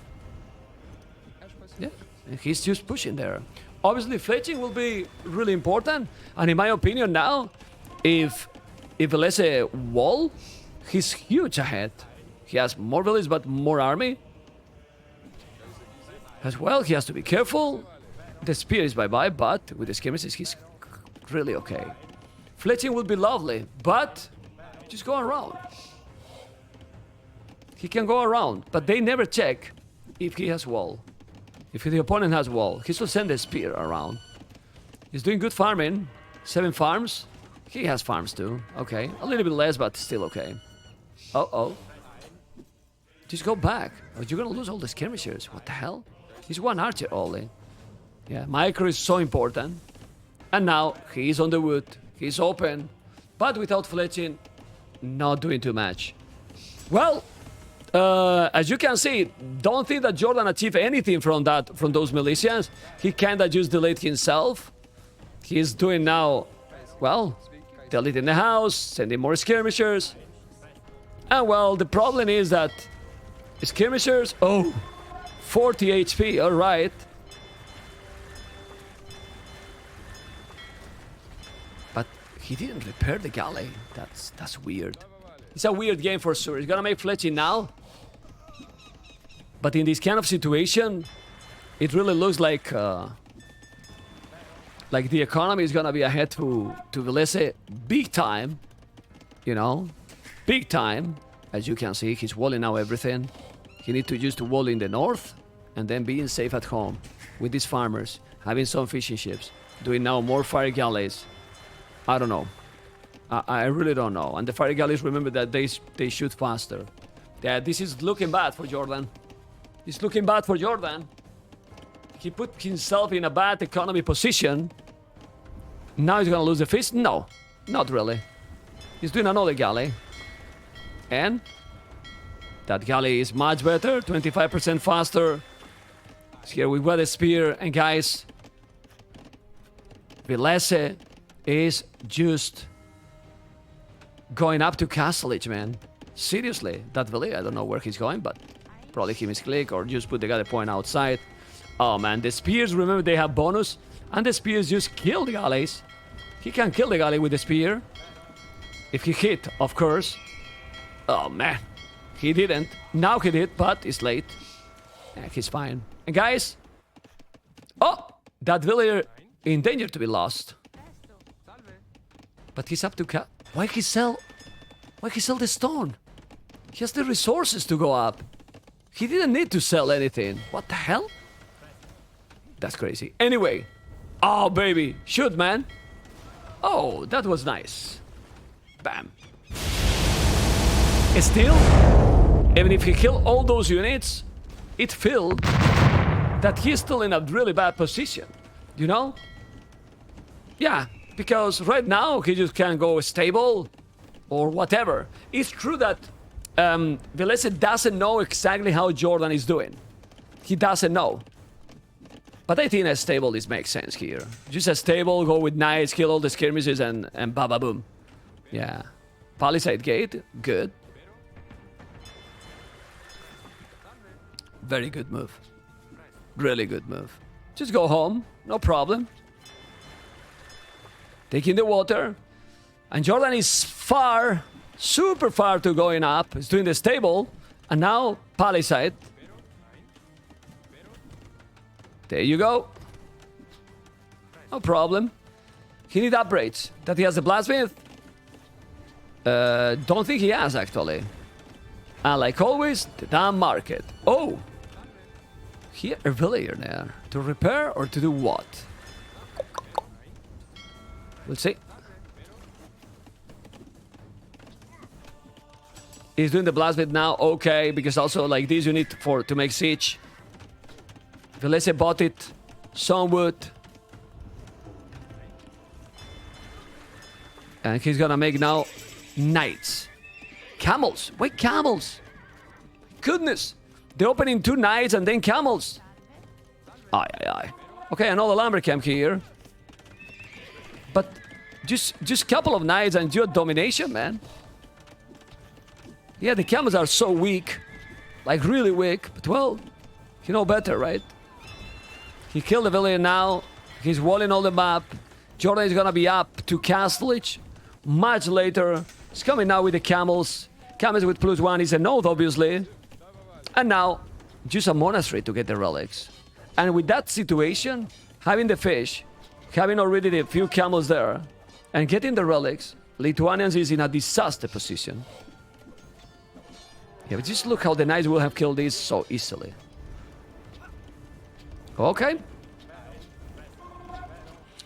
A: Yeah, and he's just pushing there. Obviously, fletching will be really important. And in my opinion now, if Villese wall, he's huge ahead. He has more villages but more army. As well, he has to be careful. The spear is bye-bye, but with the skirmishes, he's really okay. Fletching would be lovely, but just go around. He can go around, but they never check if he has wall. If the opponent has wall, he should send the spear around. He's doing good farming. 7 farms. He has farms too. Okay. A little bit less, but still okay. Uh-oh. Just go back. Oh, you're gonna lose all the skirmishers. What the hell? He's 1 archer only. Yeah, micro is so important. And now, he's on the wood. He's open. But without fletching, not doing too much. Well, as you can see, don't think that Jordan achieved anything from those militias. He kinda just delayed himself. He's doing now, well, deleting the house, sending more skirmishers. And well, the problem is that skirmishers, 40 HP, alright. But he didn't repair the galley. That's weird. It's a weird game for sure. He's gonna make fletching now. But in this kind of situation, it really looks like the economy is gonna be ahead to Villese big time. You know, big time. As you can see, he's walling now everything. He needs to use the wall in the north and then being safe at home with these farmers, having some fishing ships, doing now more fire galleys. I don't know. I really don't know. And the fire galleys, remember that they shoot faster. Yeah, this is looking bad for Jordan. It's looking bad for Jordan. He put himself in a bad economy position. Now he's gonna lose the fish? No, not really. He's doing another galley. And that galley is much better, 25% faster. Here we've got a spear, and guys, Villese is just going up to Castle Edge, man. Seriously, that Villese, I don't know where he's going, but probably he misclick or just put the galley point outside. Oh man, the spears, remember they have bonus, and the spears just kill the galleys. He can kill the galley with the spear. If he hit, of course. Oh man, he didn't. Now he did, but it's late. Yeah, he's fine. And guys, that villager in danger to be lost. But he's up to Why he sell the stone? He has the resources to go up. He didn't need to sell anything. What the hell? That's crazy. Anyway. Oh, baby. Shoot, man. Oh, that was nice. Bam. Still, even if he killed all those units, it filled that he's still in a really bad position, you know? Yeah, because right now he just can't go stable or whatever. It's true that Villese doesn't know exactly how Jordan is doing. He doesn't know. But I think a stable this makes sense here. Just a stable, go with knights, kill all the skirmishes and baba boom. Yeah. Palisade gate, good. Very good move. Really good move. Just go home, no problem. Taking the water. And Jordan is far, super far to going up. He's doing the stable. And now Palisade. There you go. No problem. He needs upgrades. That he has a blacksmith? Don't think he has, actually. And like always, the damn market. Oh! Here, a villager there. To repair or to do what? We'll see. He's doing the blacksmith now. Okay, because also like this you need to make siege. Villese bought it. Some wood. And he's gonna make now knights. Camels. Wait, camels. Goodness. They're opening 2 knights and then camels. Aye, aye, aye. Okay, another lumber camp here. But just couple of knights and your domination, man. Yeah, the camels are so weak. Like really weak. But well, you know better, right? He killed the villager now. He's walling all the map. Jordan is gonna be up to Castlage much later. He's coming now with the camels. Camels with +1 is a node, obviously. And now, just a monastery to get the relics. And with that situation, having the fish, having already the few camels there, and getting the relics, Lithuanians is in a disaster position. Yeah, but just look how the knights will have killed this so easily. Okay.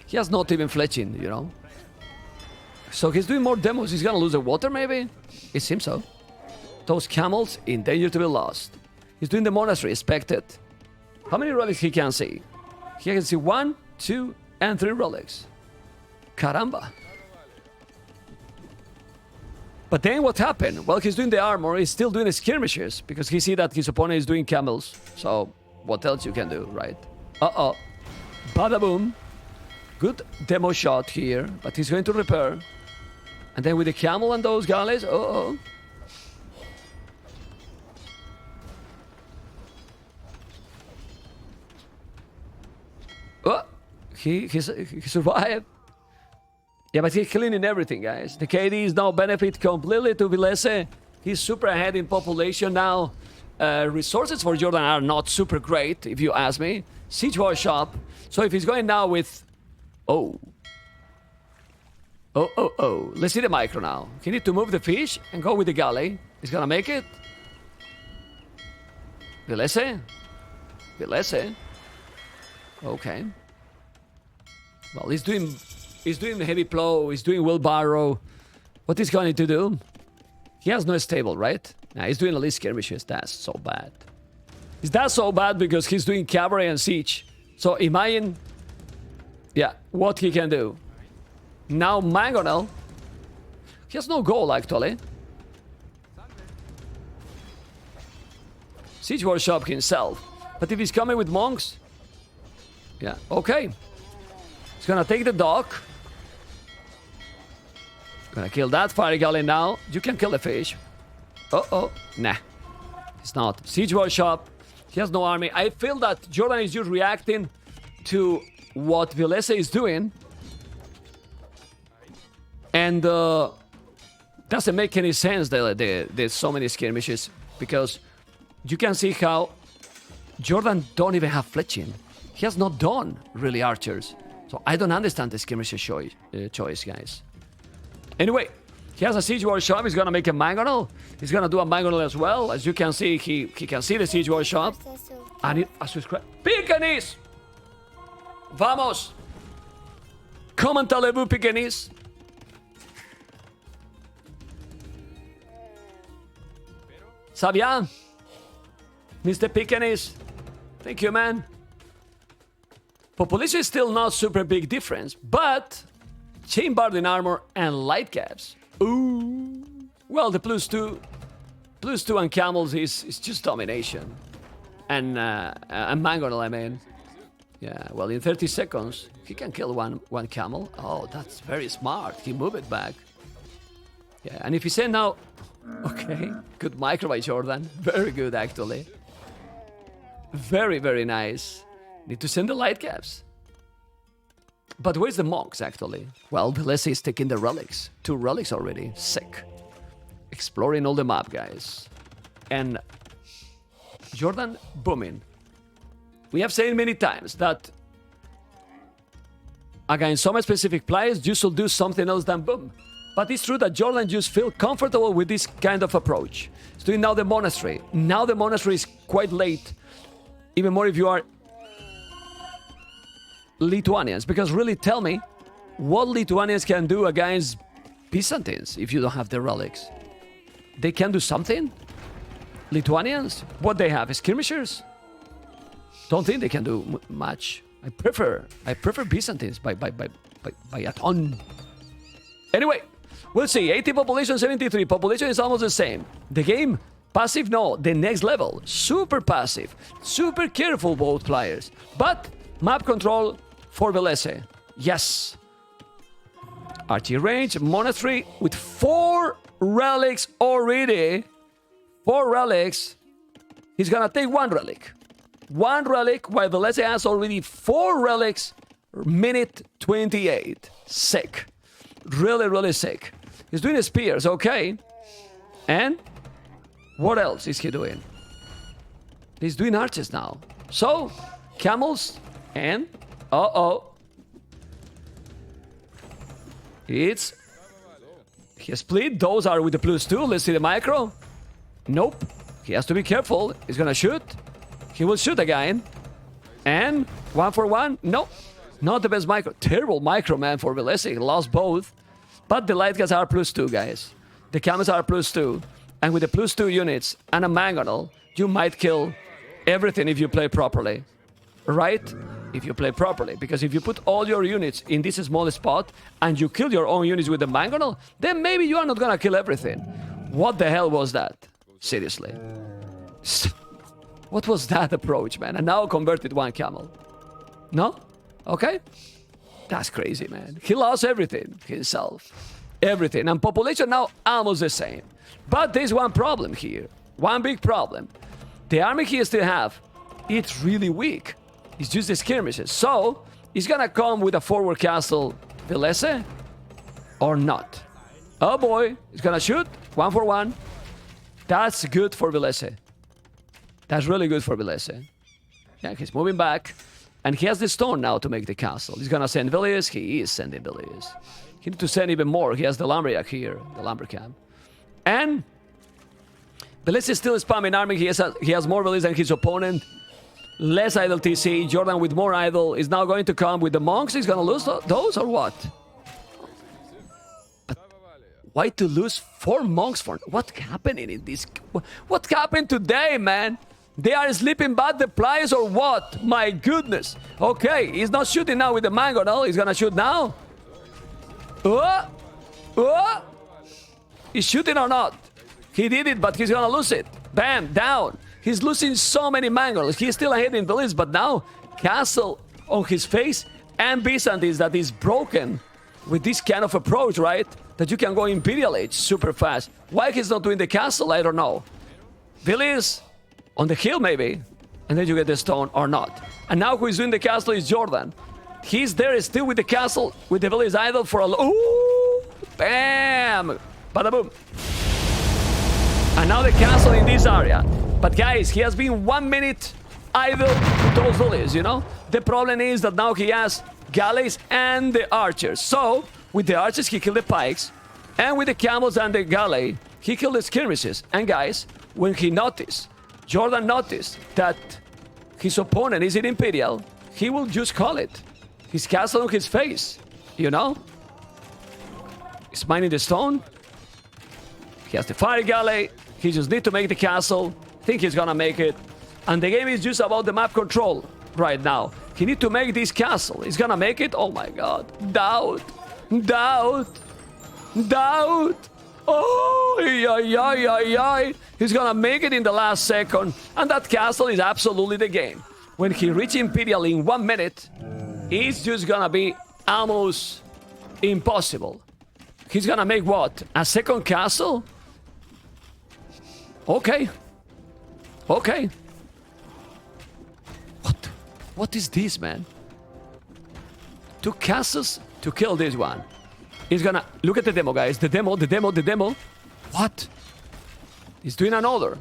A: He has not even fletching, you know. So he's doing more demos. He's gonna lose the water, maybe? It seems so. Those camels in danger to be lost. He's doing the monastery, expected. How many relics he can see? He can see 1, 2, and 3 relics. Caramba. But then what happened? Well, he's doing the armor. He's still doing the skirmishes because he see that his opponent is doing camels. So what else you can do, right? Uh-oh. Bada boom. Good demo shot here, but he's going to repair. And then with the camel and those galleys, uh-oh. Oh, he survived. Yeah, but he's cleaning everything, guys. The KD is now benefit completely to Villese. He's super ahead in population now. Resources for Jordan are not super great, if you ask me. Siege war shop. So if he's going now with... Oh. Oh. Let's see the micro now. He need to move the fish and go with the galley. He's gonna make it. Villese. Okay. Well, he's doing the heavy plow. He's doing wheelbarrow. What is he going to do? He has no stable, right? Nah, he's doing at least skirmishes. That's so bad. Is that so bad because he's doing cavalry and siege? So imagine, yeah, what he can do. Now Mangonel, he has no goal actually. Siege workshop himself. But if he's coming with monks, yeah, okay. He's gonna take the dock. Gonna kill that fire galley now. You can kill the fish. Uh-oh. Nah. It's not. Siege workshop. He has no army. I feel that Jordan is just reacting to what Villese is doing. And doesn't make any sense that there's so many skirmishes. Because you can see how Jordan don't even have fletching. He has not done really archers. So I don't understand the skirmishes choice, guys. Anyway, he has a siege workshop. He's gonna make a mangonel. He's gonna do a mangonel as well. As you can see, he can see the siege workshop. And it subscribe. Picanis! Vamos! Comment allez-vous, Picanis? Ça bien? Mr. Picanis? Thank you, man. Population is still not super big difference, but chain barding armor and light caps. Ooh. Well, the +2 on camels is just domination. And Mangonel, I mean. Yeah, well, in 30 seconds, he can kill one camel. Oh, that's very smart. He moved it back. Yeah, and if he send now... Okay, good micro by Jordan. Very good, actually. Very, very nice. Need to send the light caps. But where's the monks, actually? Well, Villese is taking the relics. 2 relics already. Sick. Exploring all the map, guys. And Jordan booming. We have said many times that against some specific players, you should do something else than boom. But it's true that Jordan just feel comfortable with this kind of approach. He's doing now the monastery. Now the monastery is quite late. Even more if you are Lithuanians. Because really, tell me, what Lithuanians can do against Byzantines if you don't have the relics? They can do something? Lithuanians? What they have? Skirmishers? Don't think they can do much. I prefer Byzantines by a ton. Anyway, we'll see. 80 population, 73. Population is almost the same. The game, passive, no. The next level, super passive. Super careful, both players. But map control for Villese. Yes. Archie range, monastery with 4 relics already. 4 relics. He's gonna take 1 relic. 1 relic, while Villese has already 4 relics. Minute 28. Sick. Really, really sick. He's doing spears, okay. And what else is he doing? He's doing archers now. So, camels and... Uh-oh. It's... He split. Those are with the +2. Let's see the micro. Nope. He has to be careful. He's gonna shoot. He will shoot again. And 1 for 1. Nope. Not the best micro. Terrible micro, man, for Villese. He lost both. But the light guys are +2, guys. The camels are +2. And with the +2 units and a mangonel, you might kill everything if you play properly. Right? If you play properly. Because if you put all your units in this small spot and you kill your own units with the mangonel, then maybe you are not gonna kill everything. What the hell was that? Seriously. What was that approach, man? And now converted 1 camel. No? Okay? That's crazy, man. He lost everything himself. Everything. And population now almost the same. But there's one problem here. One big problem. The army he still have, it's really weak. It's just the skirmishes. So, he's gonna come with a forward castle Villese or not. Oh boy, he's gonna shoot. 1 for 1. That's good for Villese. That's really good for Villese. Yeah, he's moving back. And he has the stone now to make the castle. He's gonna send Villese. He is sending Villese. He needs to send even more. He has the lumberjack here, the lumber camp. And Villese is still spamming army. He has more Villese than his opponent. Less idle TC. Jordan with more idle is now going to come with the monks. He's gonna lose those or what? But why to lose 4 monks for? What's happening in this? What happened today, man? They are sleeping bad the players or what? My goodness. Okay, he's not shooting now with the mango, no? He's gonna shoot now. He's shooting or not? He did it, but he's gonna lose it. Bam, down. He's losing so many mangoes. He's still ahead in the list, but now castle on his face and Byzantines that is broken with this kind of approach, right? That you can go Imperial Age super fast. Why he's not doing the castle, I don't know. Villese on the hill maybe, and then you get the stone or not. And now who is doing the castle is Jordan. He's there still with the castle, with the Villese idol for a... Ooh! Bam! Bada boom. And now the castle in this area. But guys, he has been 1 minute idle with those Villese, you know? The problem is that now he has galleys and the archers. So, with the archers he killed the pikes, and with the camels and the galley, he killed the skirmishes. And guys, when he noticed, Jordan noticed that his opponent is in Imperial, he will just call it. His castle on his face, you know? He's mining the stone. He has the fire galley. He just need to make the castle. I think he's gonna make it. And the game is just about the map control right now. He need to make this castle. He's gonna make it. Oh my god. Doubt. Oh, yeah. He's gonna make it in the last second. And that castle is absolutely the game. When he reaches Imperial in 1 minute, it's just gonna be almost impossible. He's gonna make what? A second castle? Okay. What is this, man? 2 castles to kill this one. He's gonna... Look at the demo, guys. The demo. What? He's doing another.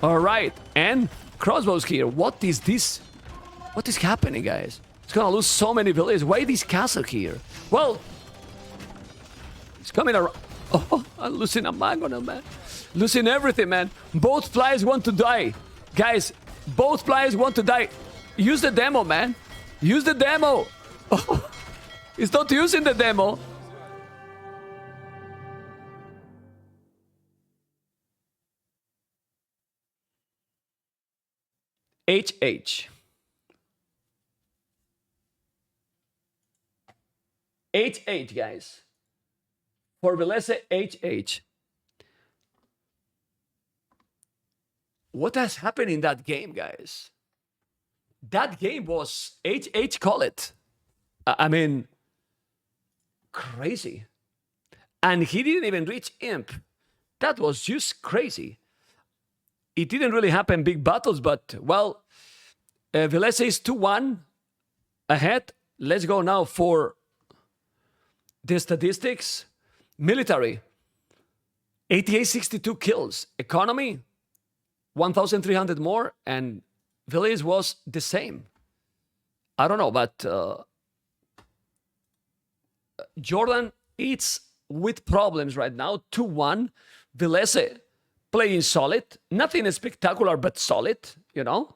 A: Alright. And crossbows here. What is this? What is happening, guys? He's gonna lose so many villages. Why this castle here? Well... He's coming around... Oh, I'm losing a mag on him, man. Losing everything, man. Both players want to die. Guys, both players want to die. Use the demo, man. Use the demo. Oh, he's not using the demo. HH. HH, guys. For Villese, HH. What has happened in that game, guys? That game was HH, call it. I mean, crazy. And he didn't even reach Imp. That was just crazy. It didn't really happen big battles, but, well, Villese is 2-1 ahead. Let's go now for the statistics. Military, 8862 kills. Economy, 1,300 more, and Village was the same. I don't know, but Jordan, it's with problems right now. 2-1. Villese playing solid. Nothing spectacular, but solid, you know.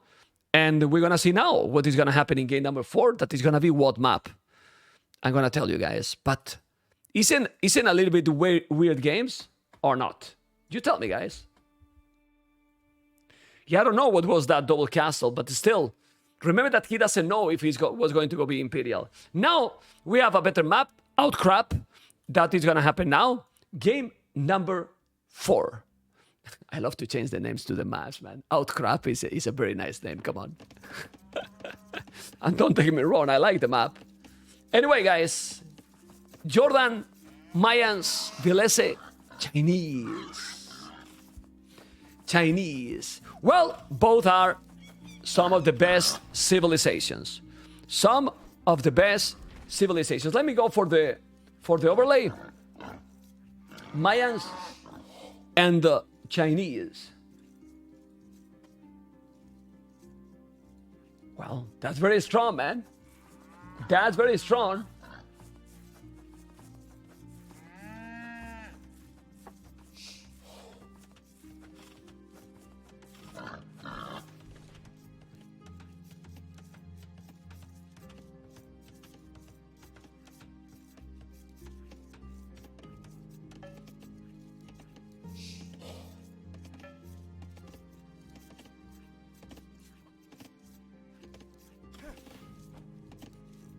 A: And we're going to see now what is going to happen in game number 4. That is going to be what map? I'm going to tell you guys. But isn't a little bit weird games or not? You tell me, guys. Yeah, I don't know what was that double castle, but still, remember that he doesn't know if he's was going to go be Imperial. Now, we have a better map, Outcrop. That is going to happen now. Game number 4. I love to change the names to the maps, man. Outcrop is a very nice name, come on. And don't take me wrong, I like the map. Anyway, guys, Jordan, Mayans, Villese, Chinese. Well, both are some of the best civilizations. Some of the best civilizations. Let me go for the overlay. Mayans and the Chinese. Well, that's very strong, man. That's very strong.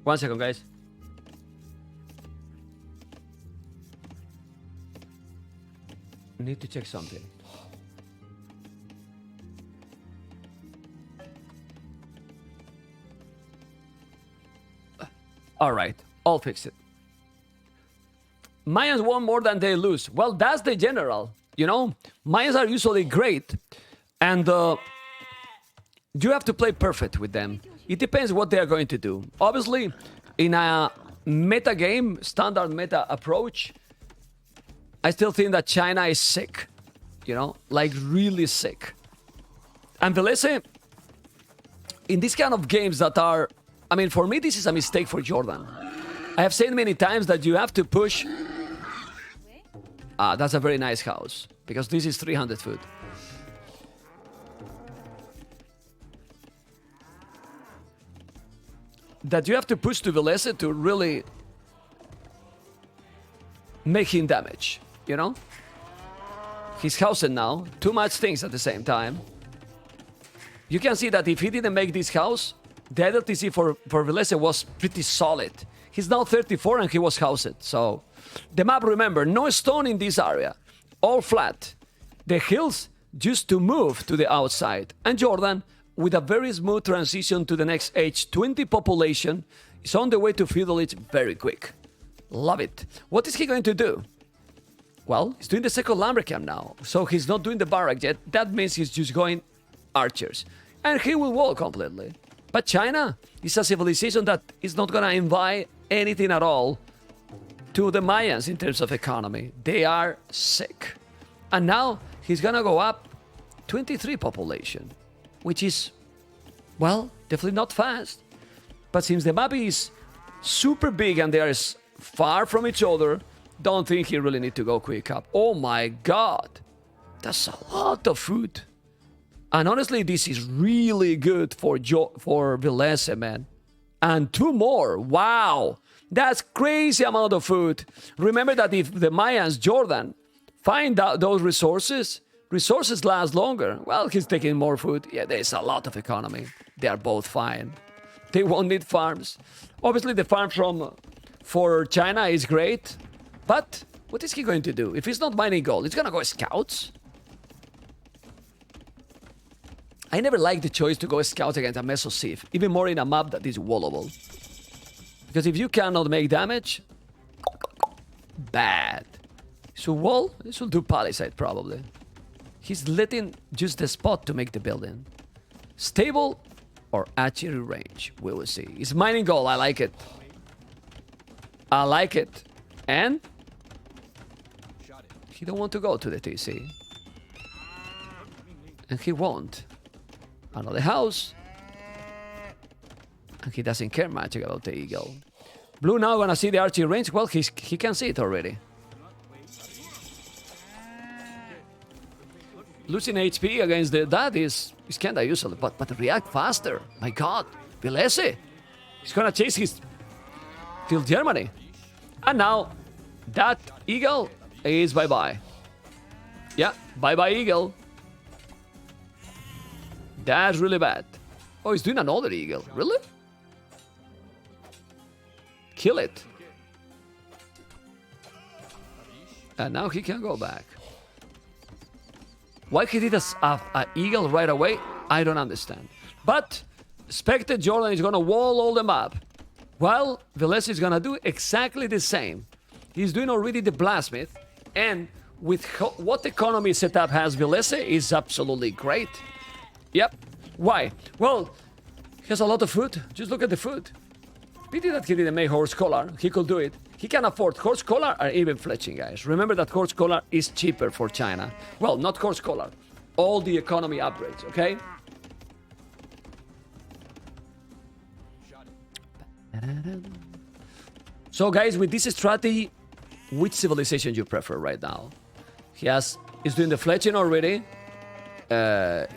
A: One second, guys. I need to check something. All right, I'll fix it. Mayans won more than they lose. Well, that's the general, you know? Mayans are usually great, and you have to play perfect with them. It depends what they are going to do. Obviously, in a meta game, standard meta approach, I still think that China is sick. You know, like really sick. And Villese, in these kind of games that are... I mean, for me, this is a mistake for Jordan. I have said many times that you have to push... that's a very nice house, because this is 300 foot. That you have to push to Villese to really make him damage, you know? He's housing now, too much things at the same time. You can see that if he didn't make this house, the LTC for Villese was pretty solid. He's now 34 and he was housed. So the map, remember, no stone in this area. All flat. The hills just to move to the outside. And Jordan, with a very smooth transition to the next age 20 population, is on the way to feudal age very quick. Love it. What is he going to do? Well, he's doing the second lumber camp now. So he's not doing the barrack yet. That means he's just going archers. And he will wall completely. But China is a civilization that is not going to invite anything at all to the Mayans in terms of economy. They are sick. And now he's going to go up 23 population, which is, well, definitely not fast. But since the map is super big and they are far from each other, don't think he really need to go quick up. Oh my god, that's a lot of food. And honestly, this is really good for Villese, man. And 2 more, wow, that's crazy amount of food. Remember that if the Mayans, Jordan, find out those resources last longer. Well, he's taking more food. Yeah, there's a lot of economy. They are both fine. They won't need farms. Obviously, the farm for China is great. But what is he going to do? If he's not mining gold, he's going to go scouts? I never liked the choice to go scouts against a Meso Sieve, even more in a map that is wallable. Because if you cannot make damage, bad. So wall, this will do palisade probably. He's letting just the spot to make the building. Stable or archery range, we will see. He's mining gold, I like it. I like it. And he don't want to go to the TC. And he won't. Another house. And he doesn't care much about the eagle. Blue now gonna see the archery range. Well, he can see it already. Losing HP against that is kinda useless. But react faster. My god. Villese. He's gonna chase his till Germany. And now that eagle is bye-bye. Yeah, bye-bye eagle. That's really bad. Oh, he's doing another eagle. Really? Kill it. And now he can go back. Why he did a eagle right away, I don't understand. But expected Jordan is gonna wall all the map. While Villese is gonna do exactly the same. He's doing already the blacksmith, and with what economy setup has Villese is absolutely great. Yep. Why? Well, he has a lot of food. Just look at the food. Pity that he didn't make horse collar. He could do it. He can afford horse collar or even fletching, guys. Remember that horse collar is cheaper for China. Well, not horse collar. All the economy upgrades, okay? So, guys, with this strategy, which civilization you prefer right now? He's doing the fletching already.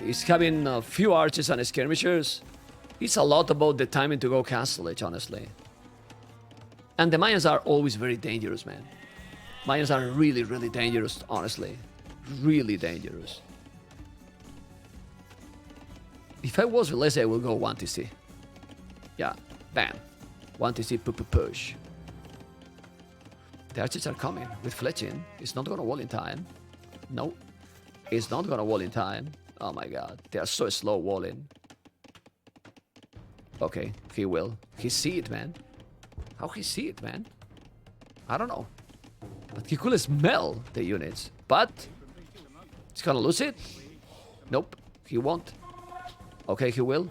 A: He's having a few archers and skirmishers. It's a lot about the timing to go castle age, honestly. And the Mayans are always very dangerous, man. Mayans are really, really dangerous, honestly. Really dangerous. If I was Villese, I would go 1 TC. Yeah, bam. 1 TC push. The archers are coming with fletching. It's not gonna wall in time. No. It's not gonna wall in time. Oh my god. They are so slow walling. Okay, he will. He see it, man. How he see it, man? I don't know. But he could smell the units. But he's gonna lose it? Nope, he won't. Okay, he will.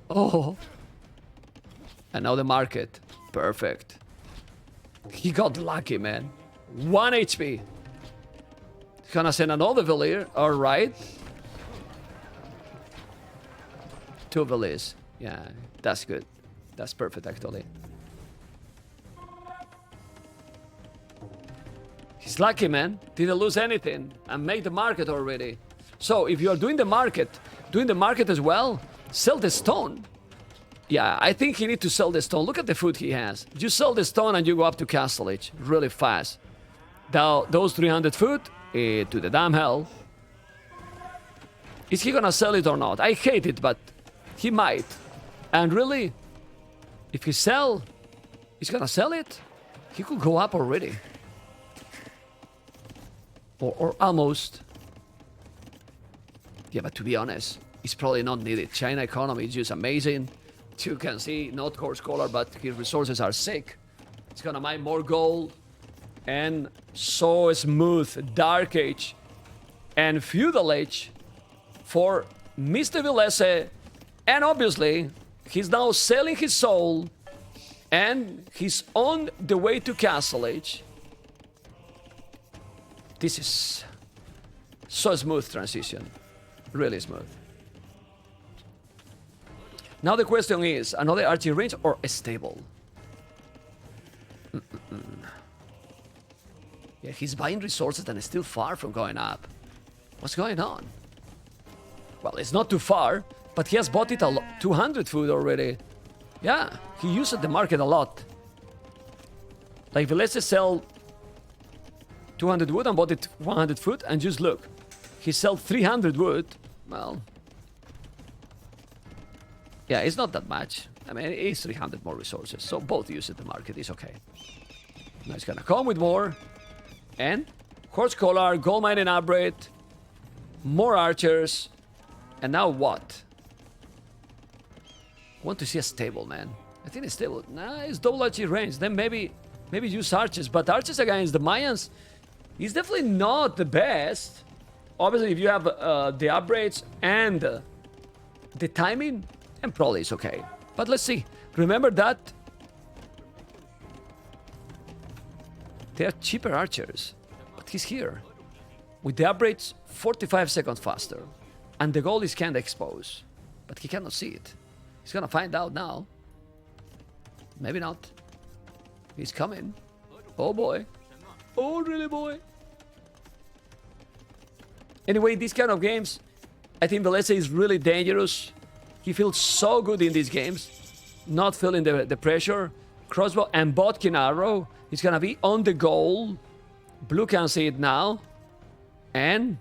A: Oh. And now the market. Perfect. He got lucky, man. 1 HP. He's gonna send another Villere. Alright. 2 Villers. Yeah, that's good. That's perfect, actually. He's lucky, man. Didn't lose anything and made the market already. So if you are doing the market as well, sell the stone. Yeah, I think he need to sell the stone. Look at the food he has. You sell the stone and you go up to Castle Age really fast. Now, those 300 food, to the damn hell. Is he gonna sell it or not? I hate it, but he might. And really, if he sell, he's gonna sell it. He could go up already. Or almost. Yeah, but to be honest, it's probably not needed. China economy is just amazing. You can see, not core scholar, but his resources are sick. It's gonna mine more gold. And so smooth Dark Age and Feudal Age for Mr. Villese. And obviously, he's now selling his soul. And he's on the way to Castle Age. This is so smooth transition. Really smooth. Now the question is, another archery range or a stable? Yeah, he's buying resources and is still far from going up. What's going on? Well, it's not too far, but he has bought it 200 food already. Yeah, he uses the market a lot. Like, Villese sell 200 wood and bought it 100 food, and just look. He sell 300 wood. Well, yeah, it's not that much. I mean, it's 300 more resources, so both use the market. It's okay. Now it's gonna come with more. And Horse Collar, Gold Mining Upgrade, more archers. And now what? I want to see a stable, man. I think it's stable. Nah, it's double archery range. Then maybe use archers. But archers against the Mayans is definitely not the best. Obviously, if you have the upgrades and the timing, then probably it's okay. But let's see. Remember that they are cheaper archers. But he's here. With the upgrades, 45 seconds faster. And the goal is can't expose. But he cannot see it. He's gonna find out now. Maybe not. He's coming. Oh boy. Oh really boy. Anyway, these kind of games, I think Villese is really dangerous. He feels so good in these games. Not feeling the pressure. Crossbow and Bodkin arrow. He's gonna be on the goal. Blue can see it now. And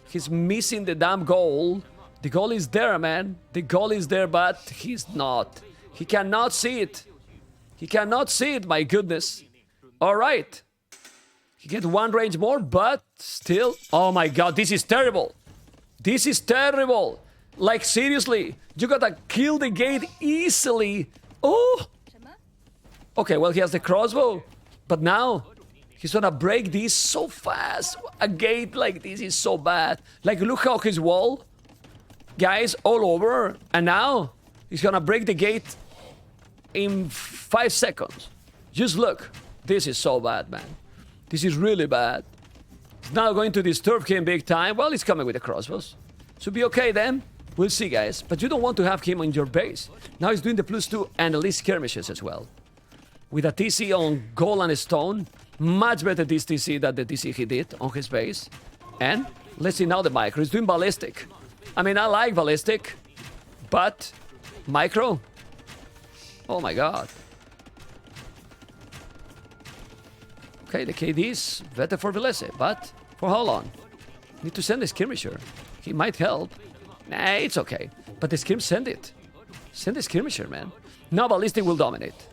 A: he's missing the damn goal. The goal is there, man. The goal is there, but he's not. He cannot see it. He cannot see it, my goodness. All right. He gets one range more, but still. Oh my god, this is terrible. This is terrible. Like, seriously, you gotta kill the gate easily. Oh. Okay, well, he has the crossbow. But now, he's gonna break this so fast. A gate like this is so bad. Like, look how his wall, guys, all over. And now, he's gonna break the gate in 5 seconds. Just look. This is so bad, man. This is really bad. It's now going to disturb him big time. Well, he's coming with the crossbows. Should be okay then. We'll see, guys. But you don't want to have him on your base. Now he's doing the +2 and the least skirmishes as well. With a TC on gold and stone. Much better this TC than the TC he did on his base. And let's see now the micro. He's doing ballistic. I mean, I like ballistic. But micro? Oh my god. Okay, the KD is better for Villese, but for how long? Need to send a skirmisher. He might help. Nah, it's okay. But the skirm, send it. Send the skirmisher, man. Now ballistic will dominate.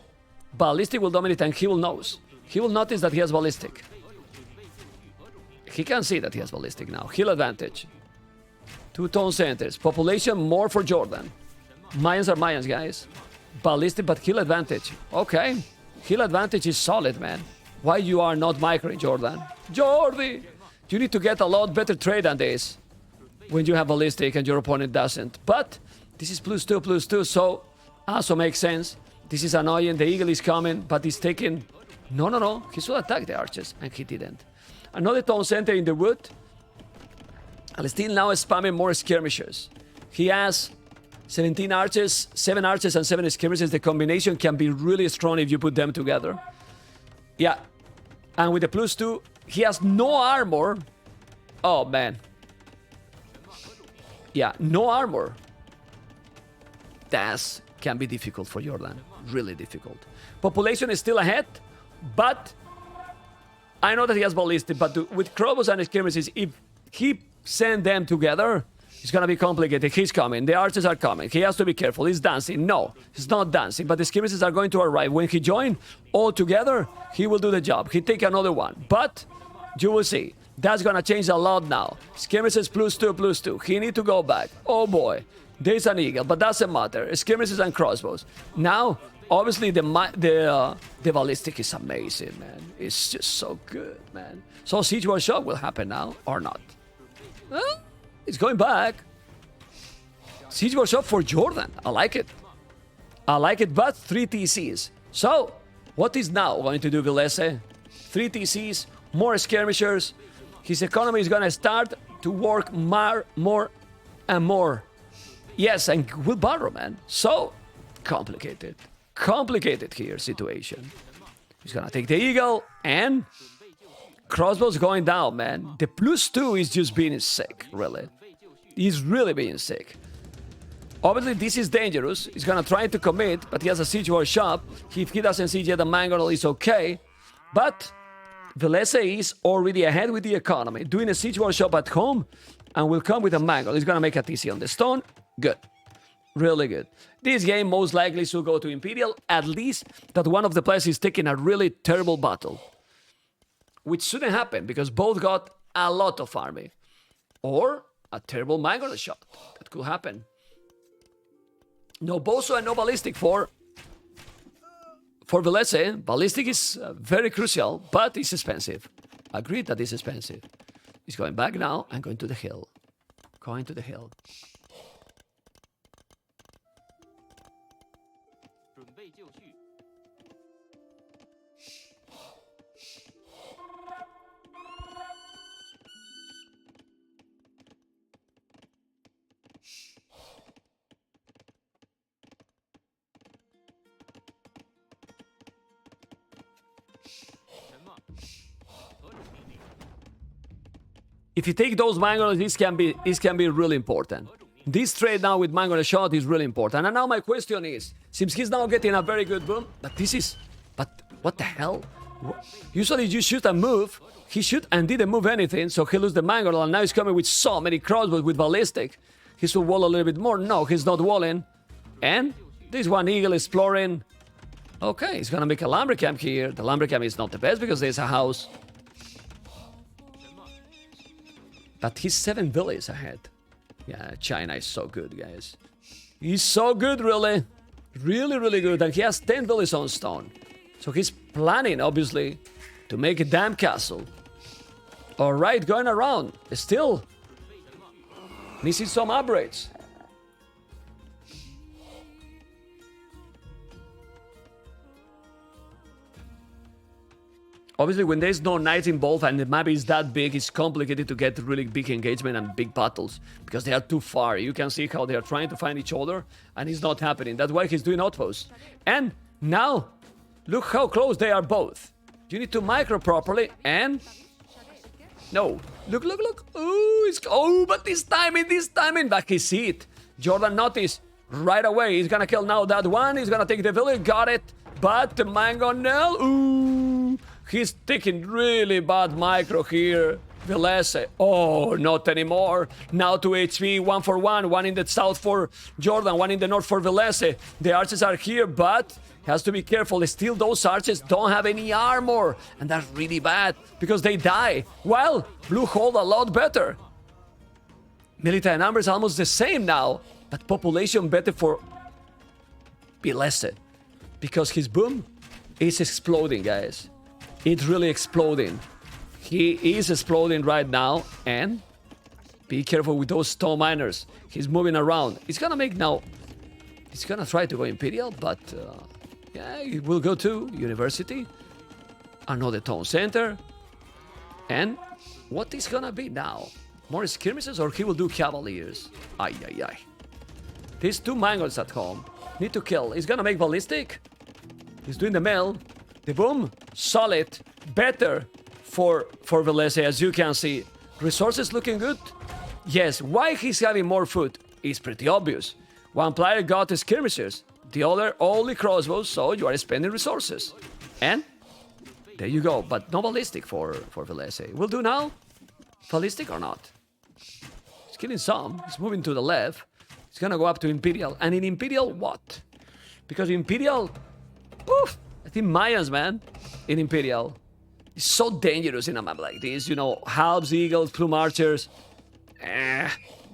A: Ballistic will dominate and he will knows. He will notice that he has ballistic. He can see that he has ballistic now. Heal advantage. 2 tone centers. Population more for Jordan. Mayans are Mayans, guys. Ballistic, but heal advantage. Okay. Heal advantage is solid, man. Why you are not microing, Jordan? Jordi! You need to get a lot better trade than this. When you have ballistic and your opponent doesn't. But this is +2, so also makes sense. This is annoying. The eagle is coming, but he's taking... No. He should attack the archers, and he didn't. Another town center in the wood. And still now spamming more skirmishers. He has 17 archers, 7 archers and 7 skirmishers. The combination can be really strong if you put them together. Yeah. And with the +2, he has no armor. Oh, man. Yeah, no armor. That can be difficult for Jordan. Really difficult. Population is still ahead, but I know that he has ballistic, but with crossbows and skirmishes, if he send them together, It's gonna be complicated. He's coming. The archers are coming. He has to be careful. He's dancing. No, he's not dancing. But the skirmishes are going to arrive. When he join all together, he will do the job. He take another one. But you will see. That's gonna change a lot now. Skirmishes +2/+2. He need to go back. Oh boy. There's an eagle, but doesn't matter. Skirmishes and crossbows. Now, obviously, the ballistic is amazing, man. It's just so good, man. So siege workshop will happen now or not? Well, it's going back. Siege workshop for Jordan. I like it. I like it, but 3 TCs. So, what is now going to do Villese? 3 TCs, more skirmishers. His economy is going to start to work more and more. Yes, and will borrow, man. So, complicated. Complicated here situation. He's going to take the eagle and... crossbows going down, man. The +2 is just being sick, really. He's really being sick. Obviously, this is dangerous. He's gonna try to commit, but he has a siege workshop. If he doesn't siege yet, the mangonel is okay. But Villese is already ahead with the economy, doing a siege workshop at home, and will come with a mangonel. He's gonna make a TC on the stone. Good. Really good. This game most likely should go to Imperial, at least that one of the players is taking a really terrible battle. Which shouldn't happen, because both got a lot of army. Or a terrible mangonel shot. That could happen. No Boso and no ballistic for Villese. Ballistic is very crucial, but it's expensive. Agreed that it's expensive. He's going back now and going to the hill. Going to the hill. If you take those mangonels, this can be really important. This trade now with mangonel shot is really important. And now my question is, since he's now getting a very good boom, but what the hell? Usually you shoot and move. He shoot and didn't move anything, so he lose the mangonel, and now he's coming with so many crossbows with ballistic. He should wall a little bit more. No, he's not walling. And this one eagle exploring. Okay, he's gonna make a lumber camp here. The lumber camp is not the best because there's a house. But he's 7 villages ahead. Yeah, China is so good, guys. He's so good, really. Really, really good. And he has 10 villages on stone. So he's planning, obviously, to make a damn castle. Alright, going around. Still missing some upgrades. Obviously, when there's no knights involved and the map is that big, it's complicated to get really big engagement and big battles because they are too far. You can see how they are trying to find each other and it's not happening. That's why he's doing outposts. And now, look how close they are both. You need to micro properly and... No. Look. Ooh, but this timing. But he see it. Jordan noticed right away. He's gonna kill now that one. He's gonna take the village. Got it. But the mangonel. Ooh. He's taking really bad micro here. Villese. Oh, not anymore. Now 2 HP, 1 for 1. One in the south for Jordan, one in the north for Villese. The archers are here, but has to be careful. Still, those archers don't have any armor. And that's really bad, because they die. Well, blue hold a lot better. Military numbers almost the same now, but population better for Villese. Because his boom is exploding, guys. It's really exploding. He is exploding right now, and be careful with those stone miners. He's moving around. He's gonna make now... He's gonna try to go Imperial, but... yeah, he will go to University. Another town center. And what is gonna be now? More skirmishes, or he will do Cavaliers? Ay. These 2 mangoes at home. Need to kill. He's gonna make ballistic. He's doing the mill. The boom, solid, better for Villese, as you can see. Resources looking good? Yes, why he's having more food is pretty obvious. One player got the skirmishers, the other only crossbows, so you are spending resources. And there you go, but no ballistic for Villese. Will do now? Ballistic or not? He's killing some. He's moving to the left. He's gonna go up to Imperial. And in Imperial, what? Because Imperial... Oof! I think Mayans, man, in Imperial. It's so dangerous in a map like this. You know, halves, eagles, plume archers.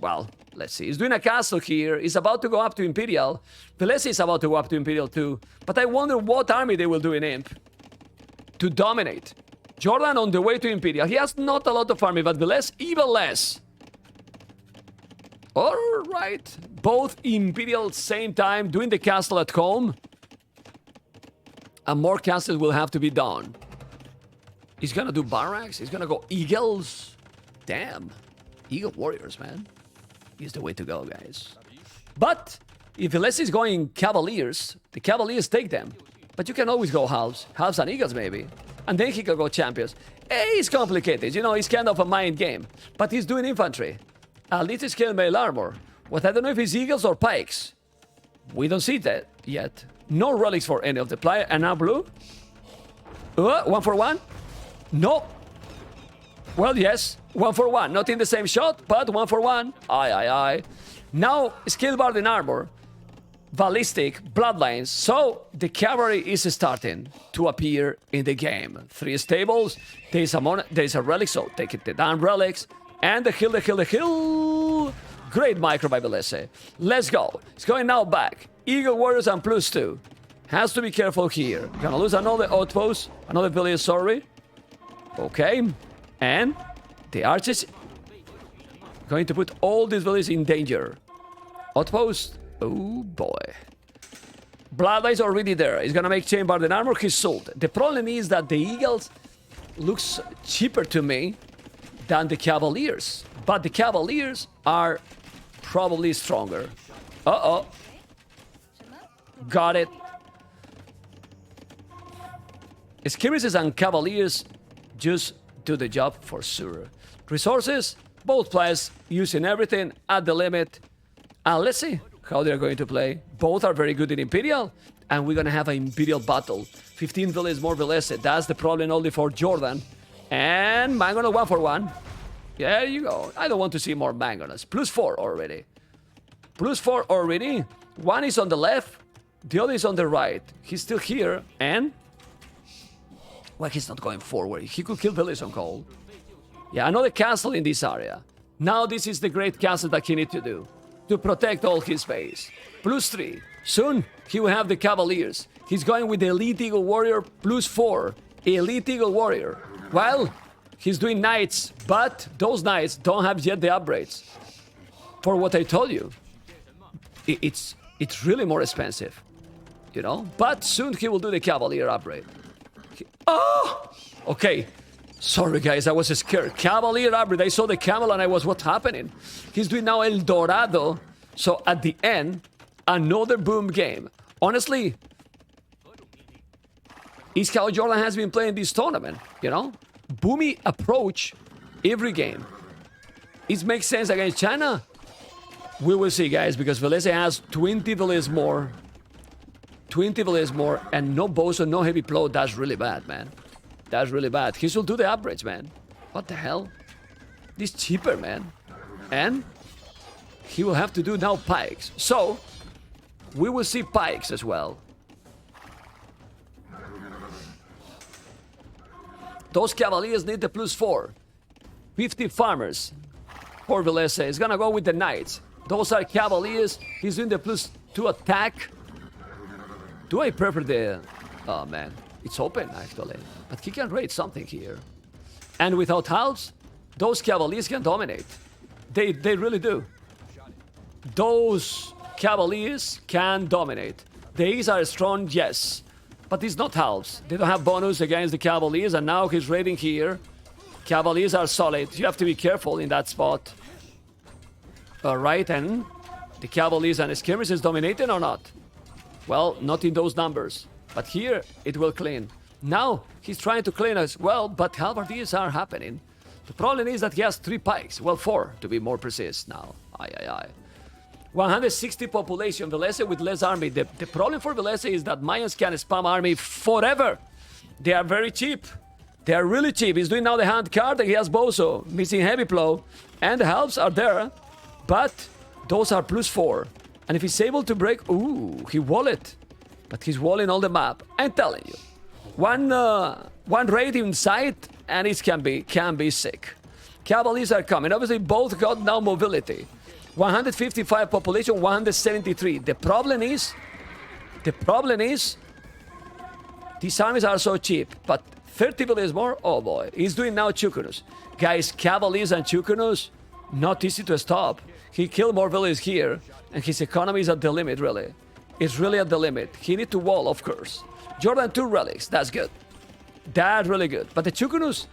A: Well, let's see. He's doing a castle here. He's about to go up to Imperial. Villese is about to go up to Imperial too. But I wonder what army they will do in Imp to dominate. Jordan on the way to Imperial. He has not a lot of army, but Villese even less. Alright. Both Imperial same time, doing the castle at home. And more castles will have to be done. He's gonna do barracks. He's gonna go eagles. Damn. Eagle warriors, man. Is the way to go, guys. But if Villese is going cavaliers, the cavaliers take them. But you can always go halves. Halves and eagles, maybe. And then he can go champions. It's complicated. You know, it's kind of a mind game. But he's doing infantry. At least it's scale mail armor. What I don't know if it's eagles or pikes. We don't see that yet. No relics for any of the player. And now blue? 1 for 1? No. Well, yes. 1 for 1. Not in the same shot, but 1 for 1. Aye. Now, skill bard in armor. Ballistic, bloodlines. So, the cavalry is starting to appear in the game. 3 stables. There's a relic, so take it the down relics. And the hill. Great micro by Villese. Let's go. It's going now back. Eagle warriors and +2. Has to be careful here. Gonna lose another outpost. Another village, sorry. Okay. And the archers going to put all these villages in danger. Outpost. Oh boy. Bloodline is already there. He's gonna make chamber and armor. He's sold. The problem is that the eagles looks cheaper to me than the cavaliers. But the cavaliers are probably stronger. Uh-oh. Got it. Skirmishes and cavaliers just do the job for sure. Resources, both players using everything at the limit. And let's see how they're going to play. Both are very good in Imperial. And we're going to have an Imperial battle. 15 villages more Villese. That's the problem only for Jordan. And Mangono 1 for 1. There you go. I don't want to see more Mangonos. +4 already. +4 already. One is on the left. The other is on the right. He's still here. And... well, he's not going forward. He could kill Village on call. Yeah, another castle in this area. Now this is the great castle that he needs to do. To protect all his base. +3. Soon, he will have the cavaliers. He's going with the Elite Eagle Warrior +4. Elite Eagle Warrior. Well, he's doing knights. But those knights don't have yet the upgrades. For what I told you. It's really more expensive. You know? But soon he will do the cavalier upgrade. Oh! Okay. Sorry, guys, I was scared. Cavalier upgrade. I saw the camel and I was, what's happening? He's doing now El Dorado. So at the end, another boom game. Honestly, it's how Jordan has been playing this tournament, you know? Boomy approach every game. It makes sense against China. We will see, guys, because Villese has 20 villages more. 20 villages more, and no bows or no heavy plow. That's really bad, man. That's really bad. He should do the upgrades, man. What the hell? This cheaper, man. And he will have to do now pikes. So, we will see pikes as well. Those cavaliers need the +4. 50 farmers for Villese. He's gonna go with the knights. Those are cavaliers. He's doing the +2 attack. Do I prefer the... oh, man. It's open, actually. But he can raid something here. And without halves, those cavaliers can dominate. They really do. Those cavaliers can dominate. These are strong, yes. But it's not halves. They don't have bonus against the cavaliers. And now he's raiding here. Cavaliers are solid. You have to be careful in that spot. Alright, and the cavaliers and skirmishes dominating or not? Well, not in those numbers. But here, it will clean. Now, he's trying to clean as well, but halberdiers are happening. The problem is that he has 3 pikes. Well, 4, to be more precise now. 160 population, Villese with less army. The problem for Villese is that Mayans can spam army forever. They are very cheap. They are really cheap. He's doing now the hand card, and he has Bozo, missing heavy plow. And the halves are there. but those are +4. And if he's able to break... Ooh, he wall it. But he's walling all the map. I'm telling you. One raid inside, and it can be sick. Cavaliers are coming. Obviously, both got now mobility. 155 population, 173. The problem is, these armies are so cheap. But 30 villages more, oh boy. He's doing now Chukunus. Guys, Cavaliers and Chukunus, not easy to stop. He killed more villages here, and his economy is at the limit, really. It's really at the limit. He need to wall, of course. Jordan 2 relics, that's good. That's really good. But the Chukunus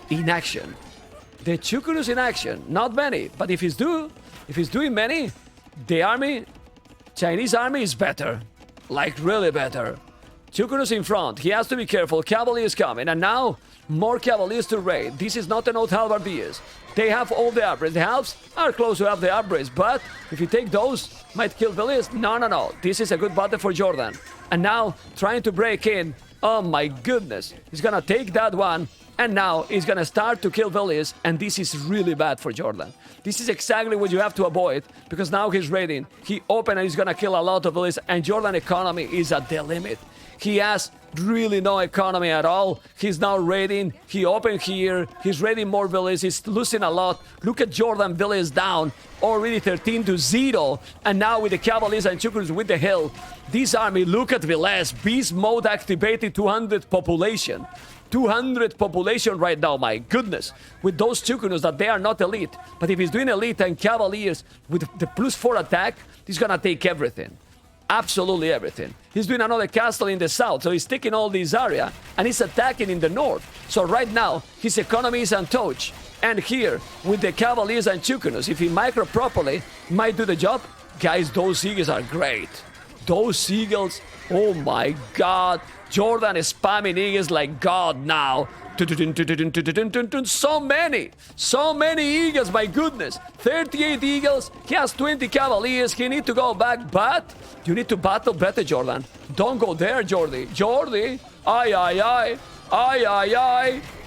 A: in action. The Chukunus in action. Not many, but if he's doing many, the army, Chinese army is better. Like really better. Chukunus in front. He has to be careful. Cavaliers coming. And now, more Cavaliers to raid. This is not an old halberdiers. They have all the upgrades. The halves are close to have the upgrades. But if you take those, might kill Villese. No. This is a good battle for Jordan. And now, trying to break in. Oh my goodness. He's gonna take that one. And now, he's gonna start to kill Villese. And this is really bad for Jordan. This is exactly what you have to avoid. Because now he's raiding. He opened and he's gonna kill a lot of Villese. And Jordan economy is at the limit. He has really no economy at all. He's now raiding. He opened here. He's raiding more villages. He's losing a lot. Look at Jordan village down. Already 13-0. And now with the Cavaliers and Chukunus with the hill. This army, look at Villese. Beast mode activated, 200 population. 200 population right now, my goodness. With those Chukunus that they are not elite. But if he's doing elite and Cavaliers with the +4 attack, he's gonna take everything. Absolutely everything. He's doing another castle in the south, so he's taking all this area, and he's attacking in the north. So right now, his economy is untouched. And here, with the Cavaliers and Chukunus, if he micro properly, might do the job. Guys, those eagles are great. Those eagles, oh my god. Jordan is spamming eagles like God now. So many eagles, my goodness. 38 eagles, he has 20 Cavaliers, he need to go back, but you need to battle better, Jordan. Don't go there, Jordi. Ay.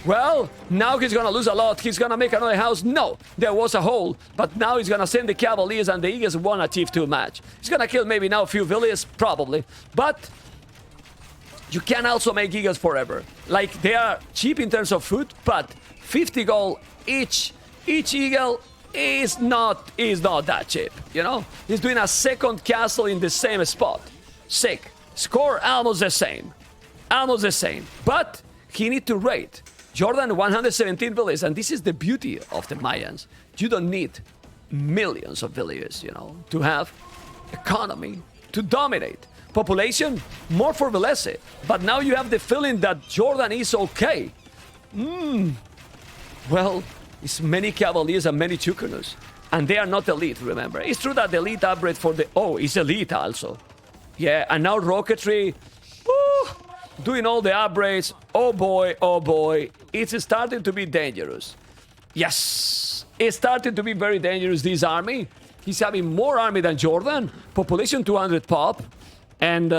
A: Well, now he's gonna lose a lot. He's gonna make another house. No, there was a hole, but now he's gonna send the Cavaliers and the eagles won't achieve too much. He's gonna kill maybe now a few villages, probably, but you can also make eagles forever. Like, they are cheap in terms of food, but 50 gold each eagle is not that cheap, you know? He's doing a second castle in the same spot. Sick. Score almost the same. But he need to raid. Jordan 117 villages, and this is the beauty of the Mayans. You don't need millions of villages, you know, to have economy, to dominate. Population, more for Villese. But now you have the feeling that Jordan is okay. Well, it's many Cavaliers and many Chukunus. And they are not elite, remember. It's true that the elite upgrade for the... Oh, it's elite also. Yeah, and now rocketry. Woo, doing all the upgrades. Oh boy. It's starting to be dangerous. Yes. It's starting to be very dangerous, this army. He's having more army than Jordan. Population 200 pop. And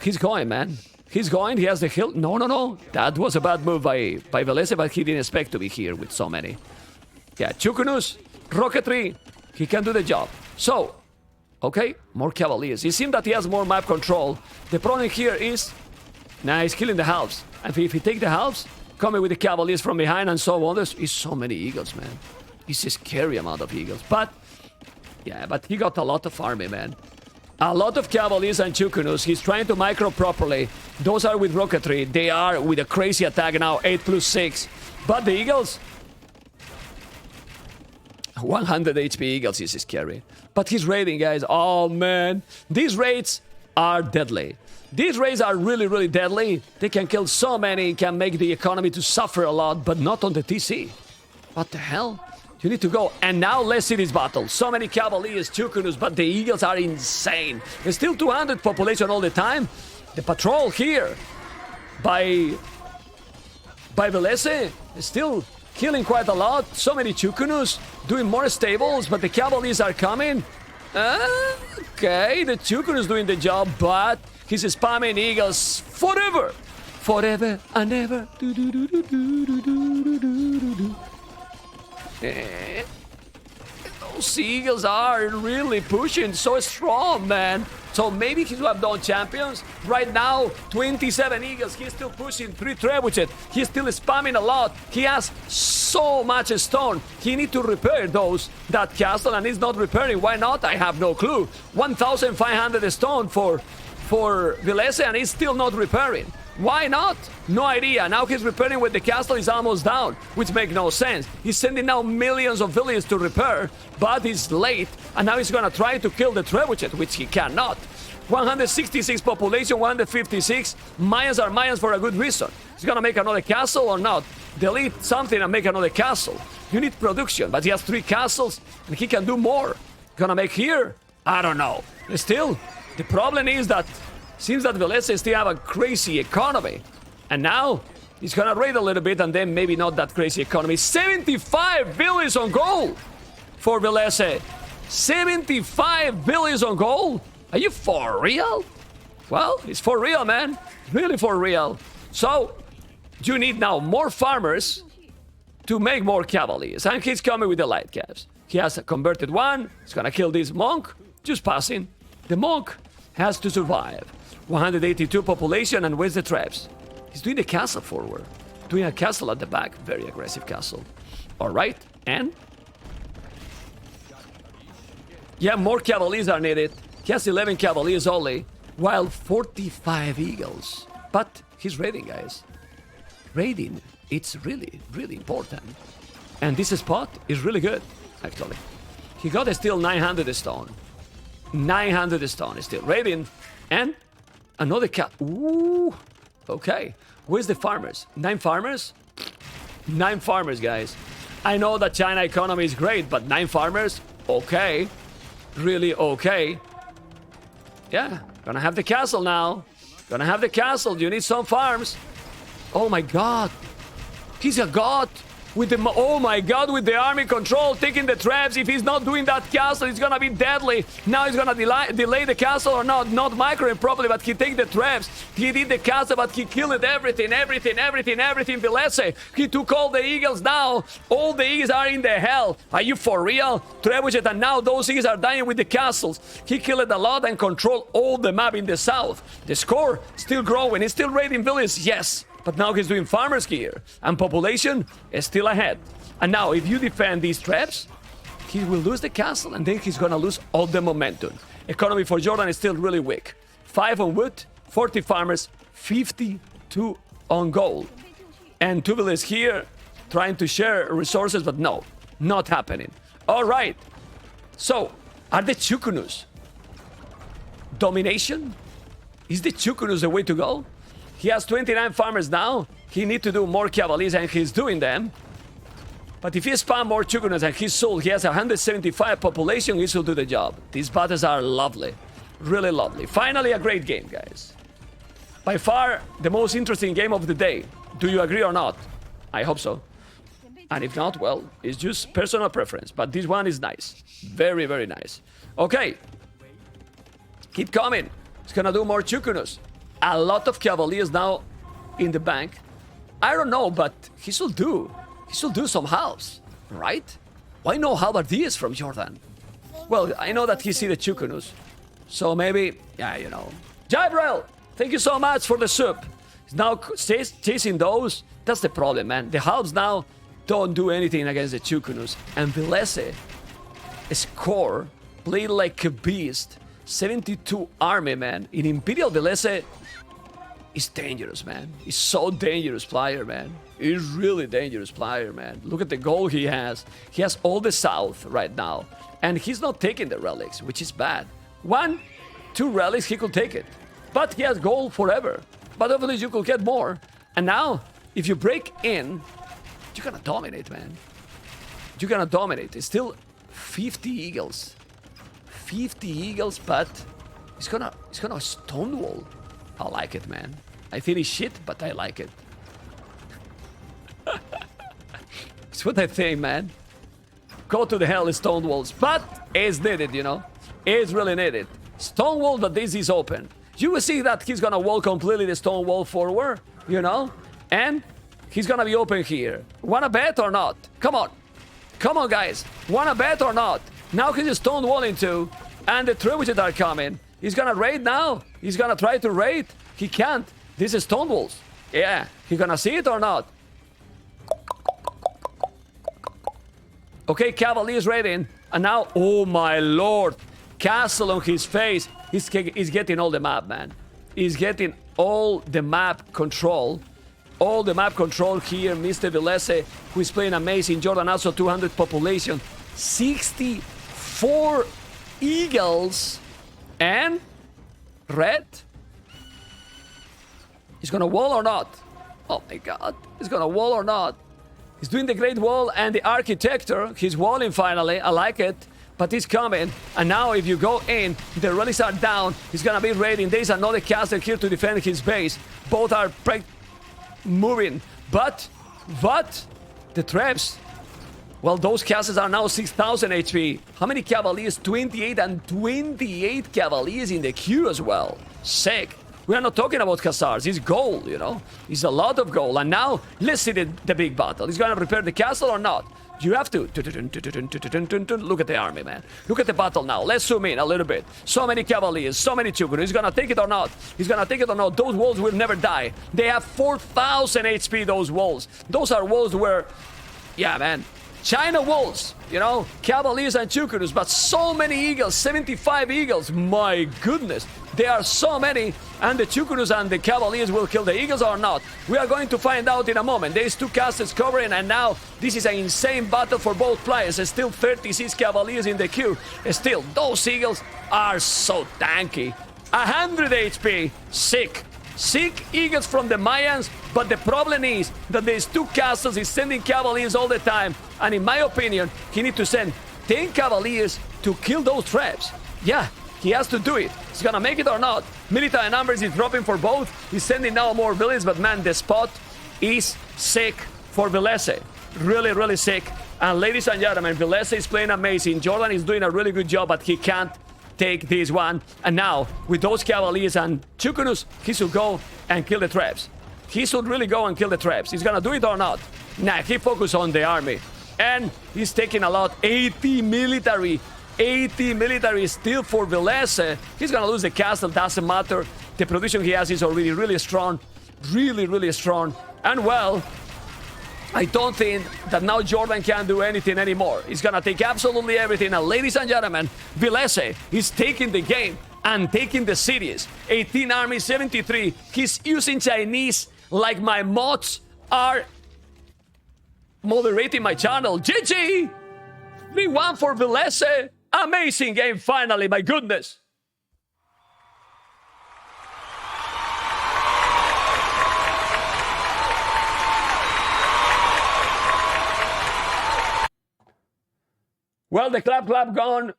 A: he's going, man. He's going. He has the hill. No. That was a bad move by Villese, but he didn't expect to be here with so many. Yeah, Chukunus, rocketry. He can do the job. So, okay, more Cavaliers. It seems that he has more map control. The problem here is, now he's killing the halves. And if he take the halves, coming with the Cavaliers from behind and so on, there's so many eagles, man. It's a scary amount of eagles. But, yeah, but he got a lot of army, man. A lot of Cavaliers and Chukunus. He's trying to micro properly. Those are with rocketry. They are with a crazy attack now, 8+6. But the eagles... 100 HP eagles is scary. But he's raiding, guys. Oh, man. These raids are deadly. These raids are really, really deadly. They can kill so many, can make the economy to suffer a lot, but not on the TC. What the hell? You need to go. And now let's see this battle. So many Cavaliers, Chukunus, but the eagles are insane. There's still 200 population all the time. The patrol here by Villese is still killing quite a lot. So many Chukunus doing more stables, but the Cavaliers are coming. Okay, the Chukunus doing the job, but he's spamming eagles forever. Forever and ever. those Eagles are really pushing so strong, man. So maybe he's one of those champions. Right now, 27 Eagles. He's still pushing 3 trebuchet. He's still spamming a lot. He has so much stone. He needs to repair that castle, and he's not repairing. Why not? I have no clue. 1,500 stone for Villese, and he's still not repairing. Why not? No idea. Now he's repairing when the castle is almost down, which makes no sense. He's sending now millions of villagers to repair, but he's late, and now he's gonna try to kill the trebuchet, which he cannot. 166 population, 156. Mayans are Mayans for a good reason. He's gonna make another castle or not? Delete something and make another castle. You need production, but he has 3 castles, and he can do more. Gonna make here? I don't know. Still, the problem is that seems that Villese still have a crazy economy. And now, he's gonna raid a little bit and then maybe not that crazy economy. 75 billions on gold for Villese. 75 billions on gold? Are you for real? Well, it's for real, man. Really for real. So, you need now more farmers to make more cavaliers. And he's coming with the light caps. He has a converted one. He's gonna kill this monk. Just passing. The monk has to survive. 182 population, and where's the traps? He's doing the castle forward. Doing a castle at the back. Very aggressive castle. Alright, and? Yeah, more cavaliers are needed. He has 11 cavaliers only, while 45 eagles. But he's raiding, guys. Raiding, it's really, really important. And this spot is really good, actually. He got still 900 stone. 900 stone is still raiding, and another cat. Ooh, okay. Where's the farmers? 9 farmers? 9 farmers, guys. I know that China economy is great, but 9 farmers? Okay. Really okay. Yeah, gonna have the castle now. Gonna have the castle. You need some farms. Oh my god. He's a god. With the, oh my god, with the army control, taking the traps. If he's not doing that castle, it's gonna be deadly. Now he's gonna delay the castle or not microing properly, but he take the traps. He did the castle, but he killed everything, Villese. He took all the eagles now. All the eagles are in the hell. Are you for real? Trebuchet, and now those eagles are dying with the castles. He killed a lot and controlled all the map in the south. The score still growing. He's still raiding villages, yes. But now he's doing farmers here, and population is still ahead. And now, if you defend these traps, he will lose the castle, and then he's gonna lose all the momentum. Economy for Jordan is still really weak. 5 on wood, 40 farmers, 52 on gold. And Tubil is here, trying to share resources, but no, not happening. All right, so, are the Chukunus domination? Is the Chukunus the way to go? He has 29 farmers now. He needs to do more cavaliers, and he's doing them. But if he spam more Chukunus and he's sold, he has 175 population, he should do the job. These battles are lovely. Really lovely. Finally, a great game, guys. By far, the most interesting game of the day. Do you agree or not? I hope so. And if not, well, it's just personal preference. But this one is nice. Very, very nice. Okay. Keep coming. It's gonna do more Chukunus. A lot of cavaliers now in the bank. I don't know, but he should do some halves, right? Why no halberdiers from Jordan? Well, I know that he see the Chukunus, so maybe, yeah, you know. Jibril, thank you so much for the soup. He's now chasing those. That's the problem, man. The halves now don't do anything against the Chukunus. And Villese, score, played like a beast. 72 army, man. In Imperial Villese, is dangerous, man. He's so dangerous player, man. He's really dangerous player, man. Look at the goal he has. He has all the south right now. And he's not taking the relics, which is bad. 1, 2 relics, he could take it. But he has gold forever. But obviously you could get more. And now, if you break in, you're gonna dominate, man. You're gonna dominate. It's still 50 eagles. 50 eagles, but he's gonna stonewall. I like it, man. I feel it's shit, but I like it. It's what I think, man. Go to the hell, stonewalls. But it's needed, you know. It's really needed. Stonewall, but this is open. You will see that he's gonna wall completely the stonewall forward, you know. And he's gonna be open here. Wanna bet or not? Come on. Come on, guys. Wanna bet or not? Now he's stonewalling too. And the trebuchets are coming. He's gonna raid now. He's gonna try to raid. He can't. This is stonewalls. Yeah. He gonna see it or not? Okay, Cavaliers raiding. And now, oh my lord. Castle on his face. He's getting all the map, man. He's getting all the map control. All the map control here. Mr. Villese, who is playing amazing. Jordan also 200 population. 64 eagles. And red. He's gonna wall or not? Oh my god. He's gonna wall or not? He's doing the Great Wall and the Architecture. He's walling finally. I like it. But he's coming. And now if you go in, the relics are down. He's gonna be raiding. There's another castle here to defend his base. Both are moving. But the traps. Well, those castles are now 6,000 HP. How many Cavaliers? 28 and 28 Cavaliers in the queue as well. Sick. We are not talking about Hussars. It's gold, you know. It's a lot of gold. And now, let's see the big battle. He's going to prepare the castle or not? You have to. Look at the army, man. Look at the battle now. Let's zoom in a little bit. So many Cavaliers, so many Chukuru. He's going to take it or not? He's going to take it or not? Those walls will never die. They have 4,000 HP, those walls. Those are walls where, yeah, man. China walls, you know, Cavaliers and Chukurus, but so many eagles, 75 eagles, my goodness, there are so many, and the Chukurus and the Cavaliers will kill the eagles or not? We are going to find out in a moment. There's two castles covering, and now this is an insane battle for both players. There's still 36 Cavaliers in the queue. Still, those eagles are so tanky. 100 HP, sick. Sick eagles from the Mayans, but the problem is that there's two castles. He's sending Cavaliers all the time, and in my opinion, he needs to send 10 Cavaliers to kill those traps. Yeah, he has to do it. He's gonna make it or not. Military numbers is dropping for both. He's sending now more villages, but man, the spot is sick for Villese. Really, really sick. And ladies and gentlemen, Villese is playing amazing. Jordan is doing a really good job, but he can't take this one. And now, with those Cavaliers and Chukunus, he should go and kill the traps. He should really go and kill the traps. He's gonna do it or not? Nah, he focused on the army. And he's taking a lot. 80 military. 80 military still for Villese. He's gonna lose the castle, doesn't matter. The production he has is already really strong. Really, really strong. And well, I don't think that now Jordan can do anything anymore. He's gonna take absolutely everything. And ladies and gentlemen, Villese is taking the game and taking the cities. 18 army, 73. He's using Chinese like my mods are moderating my channel. GG! 3-1 for Villese. Amazing game finally, my goodness. Well, the clap gone,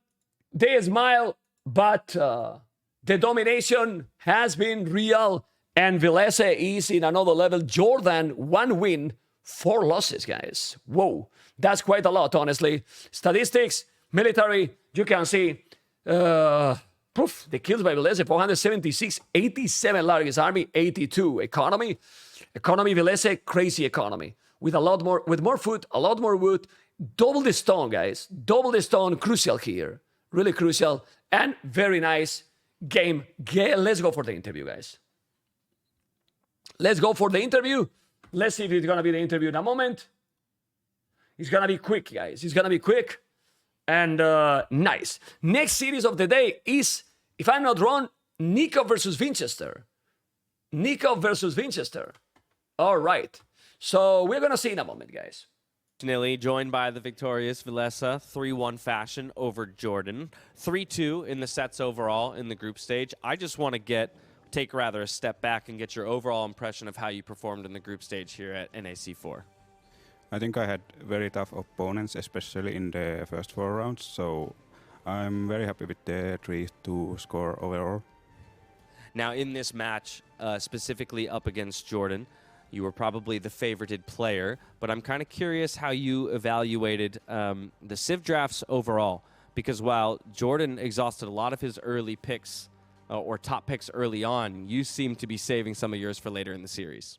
A: they smile, but the domination has been real, and Villese is in another level. Jordan, 1 win, 4 losses, guys. Whoa, that's quite a lot, honestly. Statistics, military, you can see, proof, the kills by Villese, 476, 87 largest army, 82. Economy, Villese, crazy economy. With more food, a lot more wood. Double the stone, guys. Double the stone, crucial here. Really crucial. And very nice game. Let's go for the interview, guys. Let's go for the interview. Let's see if it's going to be the interview in a moment. It's going to be quick, guys. It's going to be quick and nice. Next series of the day is, if I'm not wrong, Nico versus Winchester. Nico versus Winchester. All right. So we're going to see in a moment, guys.
B: Joined by the victorious Villese, 3-1 fashion over Jordan. 3-2 in the sets overall in the group stage. I just want to take a step back and get your overall impression of how you performed in the group stage here at NAC4.
C: I think I had very tough opponents, especially in the first 4 rounds, so I'm very happy with the 3-2 score overall.
B: Now in this match, specifically up against Jordan, you were probably the favorited player, but I'm kind of curious how you evaluated the Civ drafts overall, because while Jordan exhausted a lot of his early picks, or top picks early on, you seem to be saving some of yours for later in the series.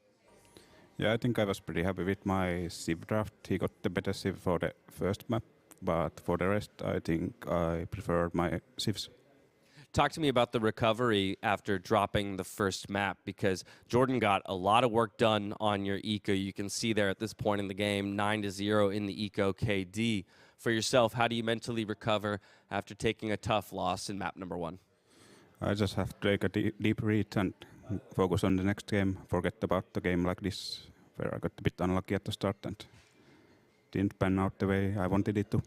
C: Yeah, I think I was pretty happy with my Civ draft. He got the better Civ for the first map, but for the rest, I think I preferred my civs.
B: Talk to me about the recovery after dropping the first map, because Jordan got a lot of work done on your eco. You can see there at this point in the game, 9-0 in the eco KD. For yourself, how do you mentally recover after taking a tough loss in map number 1?
C: I just have to take a deep read and focus on the next game, forget about the game like this, where I got a bit unlucky at the start and didn't pan out the way I wanted it to.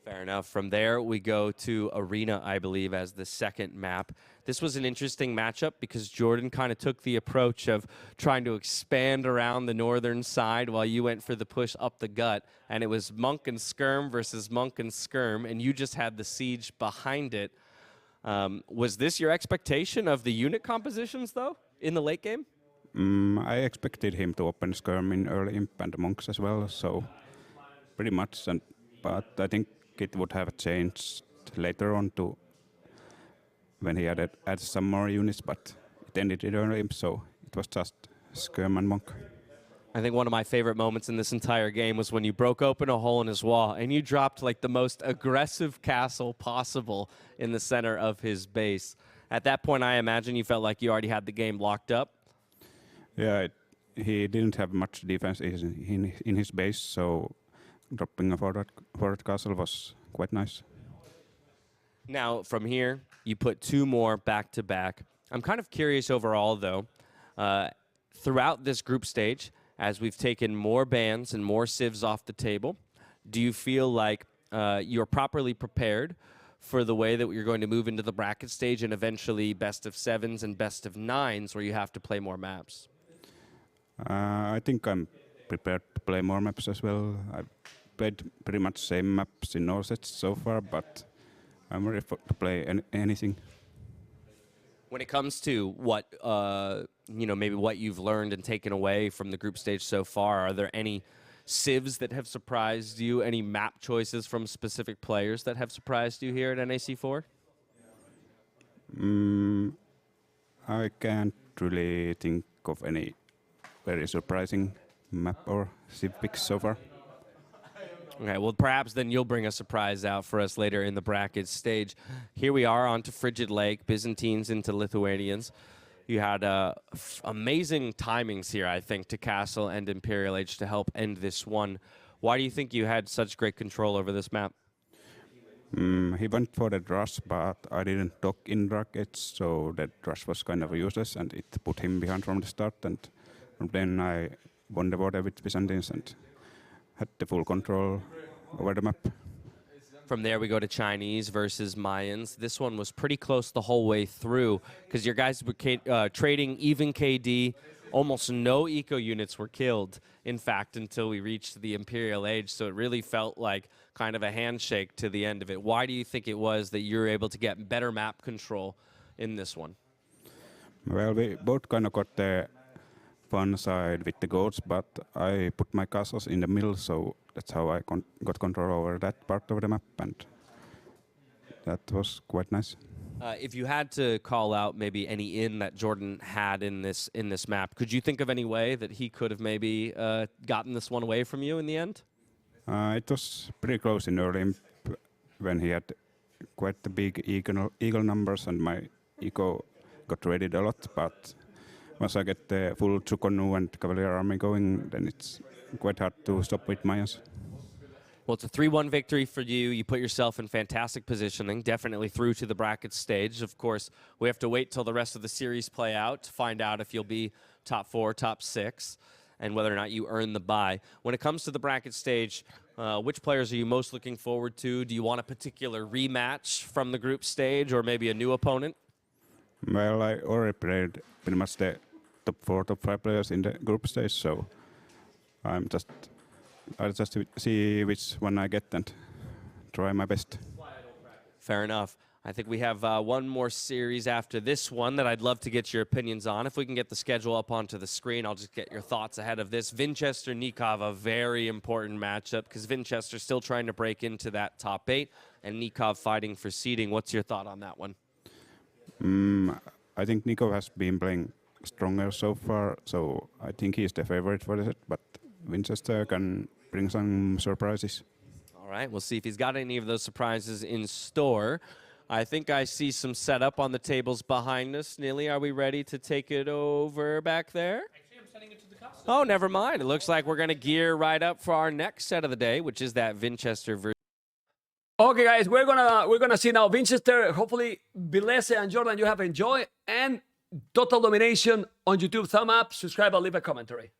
B: Fair enough. From there, we go to Arena, I believe, as the second map. This was an interesting matchup because Jordan kind of took the approach of trying to expand around the northern side while you went for the push up the gut. And it was Monk and Skirm versus Monk and Skirm, and you just had the siege behind it. Was this your expectation of the unit compositions, though, in the late game?
C: I expected him to open Skirm in early imp and monks as well, so pretty much. But I think it would have changed later on to when he added some more units, but it ended in early imp, so it was just Skirm and monk.
B: I think one of my favorite moments in this entire game was when you broke open a hole in his wall and you dropped like the most aggressive castle possible in the center of his base. At that point, I imagine you felt like you already had the game locked up.
C: Yeah, he didn't have much defense in his base, so dropping a forward castle was quite nice.
B: Now, from here, you put 2 more back-to-back. I'm kind of curious overall, though, throughout this group stage, as we've taken more bans and more civs off the table, do you feel like you're properly prepared for the way that you're going to move into the bracket stage and eventually best of 7s and best of 9s where you have to play more maps?
C: I think I'm prepared to play more maps as well. I've played pretty much same maps in all sets so far, but I'm ready to play anything.
B: When it comes to what, maybe what you've learned and taken away from the group stage so far, are there any civs that have surprised you, any map choices from specific players that have surprised you here at NAC4?
C: I can't really think of any very surprising map or civ picks so far.
B: Okay, well, perhaps then you'll bring a surprise out for us later in the bracket stage. Here we are onto Frigid Lake, Byzantines into Lithuanians. You had amazing timings here, I think, to Castle and Imperial Age to help end this one. Why do you think you had such great control over this map?
C: He went for the rush, but I didn't dock in rockets, so that rush was kind of useless, and it put him behind from the start. And from then I won the border with Byzantines and had the full control over the map.
B: From there, we go to Chinese versus Mayans. This one was pretty close the whole way through because your guys were trading even KD. Almost no eco units were killed, in fact, until we reached the Imperial Age. So it really felt like kind of a handshake to the end of it. Why do you think it was that you were able to get better map control in this one?
C: Well, we both kind of got the fun side with the goats, but I put my castles in the middle, so that's how I got control over that part of the map, and that was quite nice.
B: If you had to call out maybe any in that Jordan had in this map, could you think of any way that he could have maybe gotten this one away from you in the end?
C: It was pretty close in early imp when he had quite the big eagle numbers, and my eco got raided a lot, but once I get the full Chukonu and Cavalier army going, then it's quite hard to stop with Mayans.
B: Well, it's a 3-1 victory for you. You put yourself in fantastic positioning, definitely through to the bracket stage. Of course, we have to wait till the rest of the series play out to find out if you'll be top 4, top 6, and whether or not you earn the bye. When it comes to the bracket stage, which players are you most looking forward to? Do you want a particular rematch from the group stage or maybe a new opponent?
C: Well, I already played pretty much the top 4, top 5 players in the group stage, so I'll just see which one I get and try my best.
B: Fair enough. I think we have one more series after this one that I'd love to get your opinions on. If we can get the schedule up onto the screen, I'll just get your thoughts ahead of this. Winchester-Nikov, a very important matchup because Winchester's still trying to break into that top 8 and Nikov fighting for seeding. What's your thought on that one?
C: I think Nico has been playing stronger so far, so I think he's the favorite for the set, but Winchester can bring some surprises.
B: All right, we'll see if he's got any of those surprises in store. I think I see some setup on the tables behind us. Nilly, are we ready to take it over back there?
D: Actually, I'm sending it to the custom.
B: Oh, never mind. It looks like we're going to gear right up for our next set of the day, which is that Winchester versus...
A: Okay, guys, we're gonna see now Winchester. Hopefully, Villese and Jordan, you have enjoyed, and total domination on YouTube. Thumb up, subscribe, and leave a commentary.